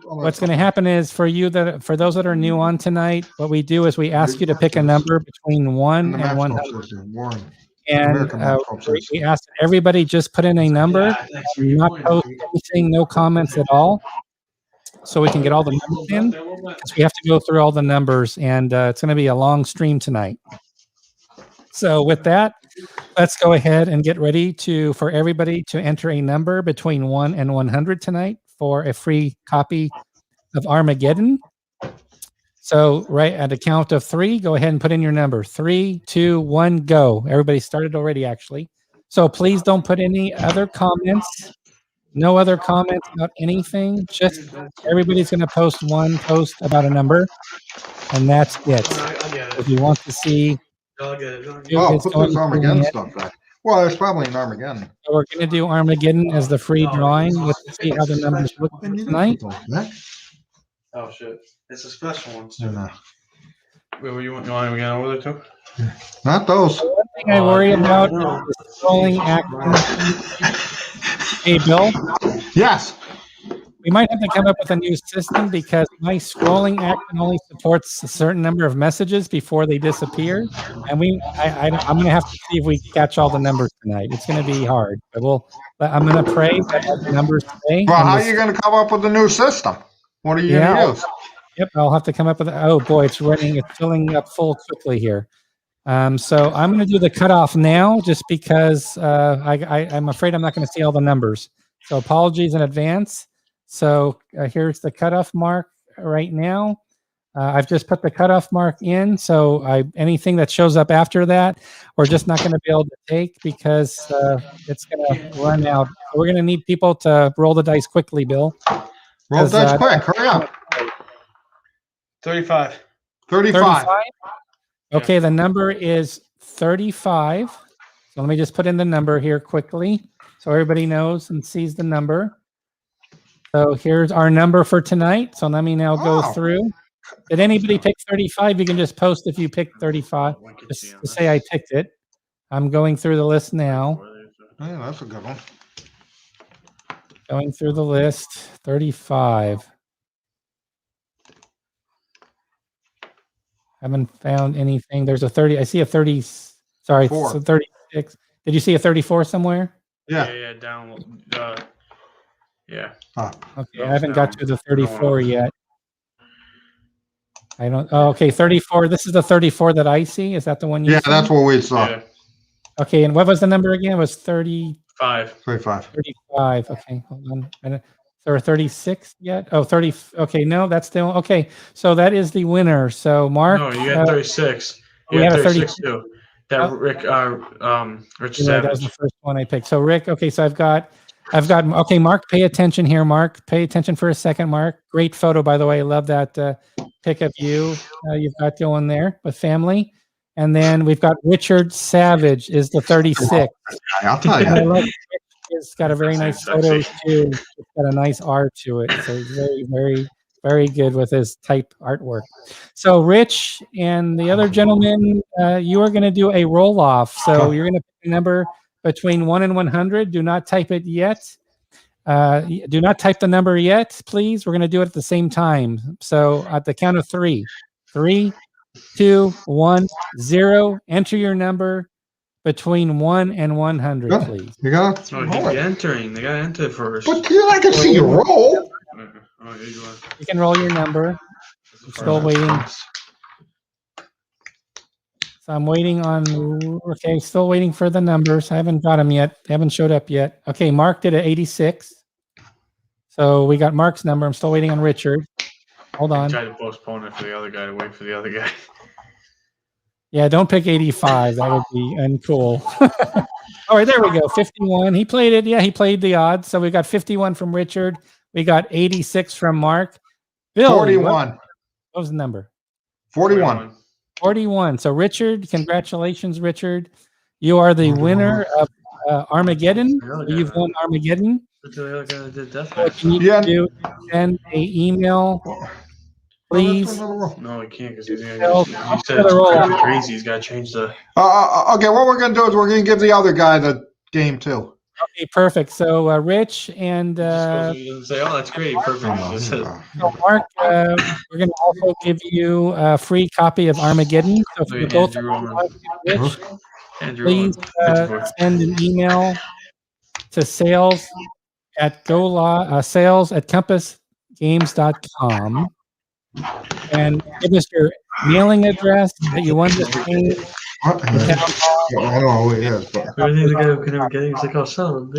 what's going to happen is for those that are new on tonight, what we do is we ask you to pick a number between 1 and 100. And we ask everybody just put in a number, not post anything, no comments at all, so we can get all the numbers in. Because we have to go through all the numbers, and it's going to be a long stream tonight. So with that, let's go ahead and get ready for everybody to enter a number between 1 and 100 tonight for a free copy of Armageddon. So right at a count of 3, go ahead and put in your number. 3, 2, 1, go. Everybody started already, actually. So please don't put any other comments. No other comments about anything. Just everybody's going to post one post about a number, and that's it. If you want to see, put this Armageddon stuff back. Well, there's probably an Armageddon. So we're going to do Armageddon as the free drawing. Let's see how the numbers look tonight. Oh shit! It's a special one too. Wait, you want me to over there too? Not those. The one thing I worry about is the scrolling action. Hey, Bill. Yes. we might have to come up with a new system because my scrolling action only supports a certain number of messages before they disappear. And I'm going to have to see if we catch all the numbers tonight. It's going to be hard, but I'm going to pray that all the numbers stay. Well, and how are this- you going to come up with a new system? What are you Yeah. going to use? Yep, I'll have to come up with. Oh boy, it's filling up full quickly here. So I'm going to do the cutoff now, just because I'm afraid I'm not going to see all the numbers. So apologies in advance. So here's the cutoff mark right now. I've just put the cutoff mark in. So anything that shows up after that, we're just not going to be able to take because it's going to run out. So we're going to need people to roll the dice quickly, Bill. Roll 'Cause, dice quick. Hurry up. 35. 35. Okay, the number is 35. So let me just put in the number here quickly so everybody knows and sees the number. So here's our number for tonight. So let me now go Wow. through. Did anybody pick 35? You can just post if you picked 35, just to say I picked it. I'm going through the list now. Yeah, that's a good one. Going through the list. 35. Haven't found anything. There's a 30. I see a 30. Sorry, Four. so 36. Did you see a 34 somewhere? Yeah. Down. Yeah. Okay, I haven't got to the 34 yet. I don't. Oh, okay, 34. This is the 34 that I see. Is that the one you Yeah, see? that's what we saw. Yeah. Okay, and what was the number again? It was 30, 5. 35. 35. Okay, hold on. There are 36 yet? Oh, 30. Okay, no, that's still okay. So that is the winner. So Mark, No, you had 36. we You had had a 36 too. That Oh. Rich you're right, that was the Savage. first one I picked. So Rick, okay, so I've got. Okay, Mark, pay attention here, Mark. Pay attention for a second, Mark. Great photo, by the way. I love that pic of you you've got going there with family. And then we've got Richard Savage is the 36. I'll tell And I you. like it's got a very nice Sexy. photo too. It's got a nice art to it. So he's very, very, very good with his type artwork. So Rich and the other gentleman, you are going to do a roll off. So you're going to pick a number between 1 and 100. Do not type it yet. Do not type the number yet, please. We're going to do it at the same time. So at the count of 3, 3, 2, 1, 0. Enter your number between 1 and 100, Good. please. You got Oh, to keep roll it. entering. They got to enter first. But I can see you roll. Oh, here you go. You can roll your number. Still waiting. So I'm waiting on. Okay, still waiting for the numbers. I haven't got them yet. They haven't showed up yet. Okay, Mark did an 86. So we got Mark's number. I'm still waiting on Richard. Hold on. Try to postpone it for the other guy to wait for the other guy. Yeah, don't pick 85. That would be uncool. All right, there we go. 51. He played it. Yeah, he played the odds. So we got 51 from Richard. We got 86 from Mark. Bill, 41. What was the number? 41. 41. So Richard, congratulations, Richard. You are the winner of Armageddon. You've won Armageddon. Who's the other guy that did What deathmatch? you need Yeah. to do is send a email, please. No, he can't because he Well, said another roll it's off. crazy. He's got to change the. Okay, what we're going to do is we're going to give the other guy the game too. Okay, perfect. So Rich and He doesn't say, "Oh, that's great, perfect." He just says, so Mark, we're going to also give you a free copy of Armageddon. So for Wait, both of Andrew you, Roman. Rich, Andrew please Roman. send an email to sales at compassgames.com and give us your mailing address that you want to change. I don't know who he is, but Really, the guy who could never get it. He was like, "Oh, son of a."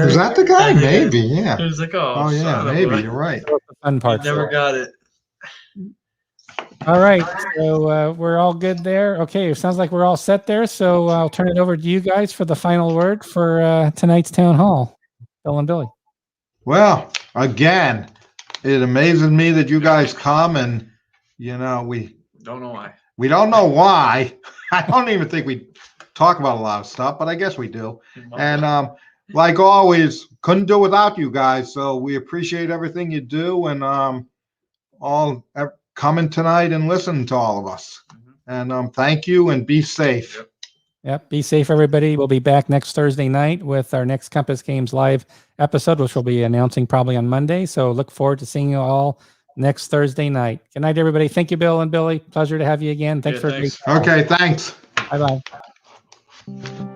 is that the guy? Maybe, yeah. He was like, "Oh, Oh, yeah, son of maybe. a." You're right. That's the fun He part. never got it. All right, so we're all good there. Okay, it sounds like we're all set there. So I'll turn it over to you guys for the final word for tonight's town hall. Bill and Billy. Well, again, it amazes me that you guys come and, we Don't know why. don't know why. I don't even think we talk about a lot of stuff, but I guess we do. And like always, couldn't do without you guys. So we appreciate everything you do and all coming tonight and listening to all of us. And thank you and be safe. Yep. Yep. Be safe, everybody. We'll be back next Thursday night with our next Compass Games Live episode, which we'll be announcing probably on Monday. So look forward to seeing you all next Thursday night. Good night, everybody. Thank you, Bill and Billy. Pleasure to have you again. Thanks Yeah, for thanks. Okay, thanks. Bye bye.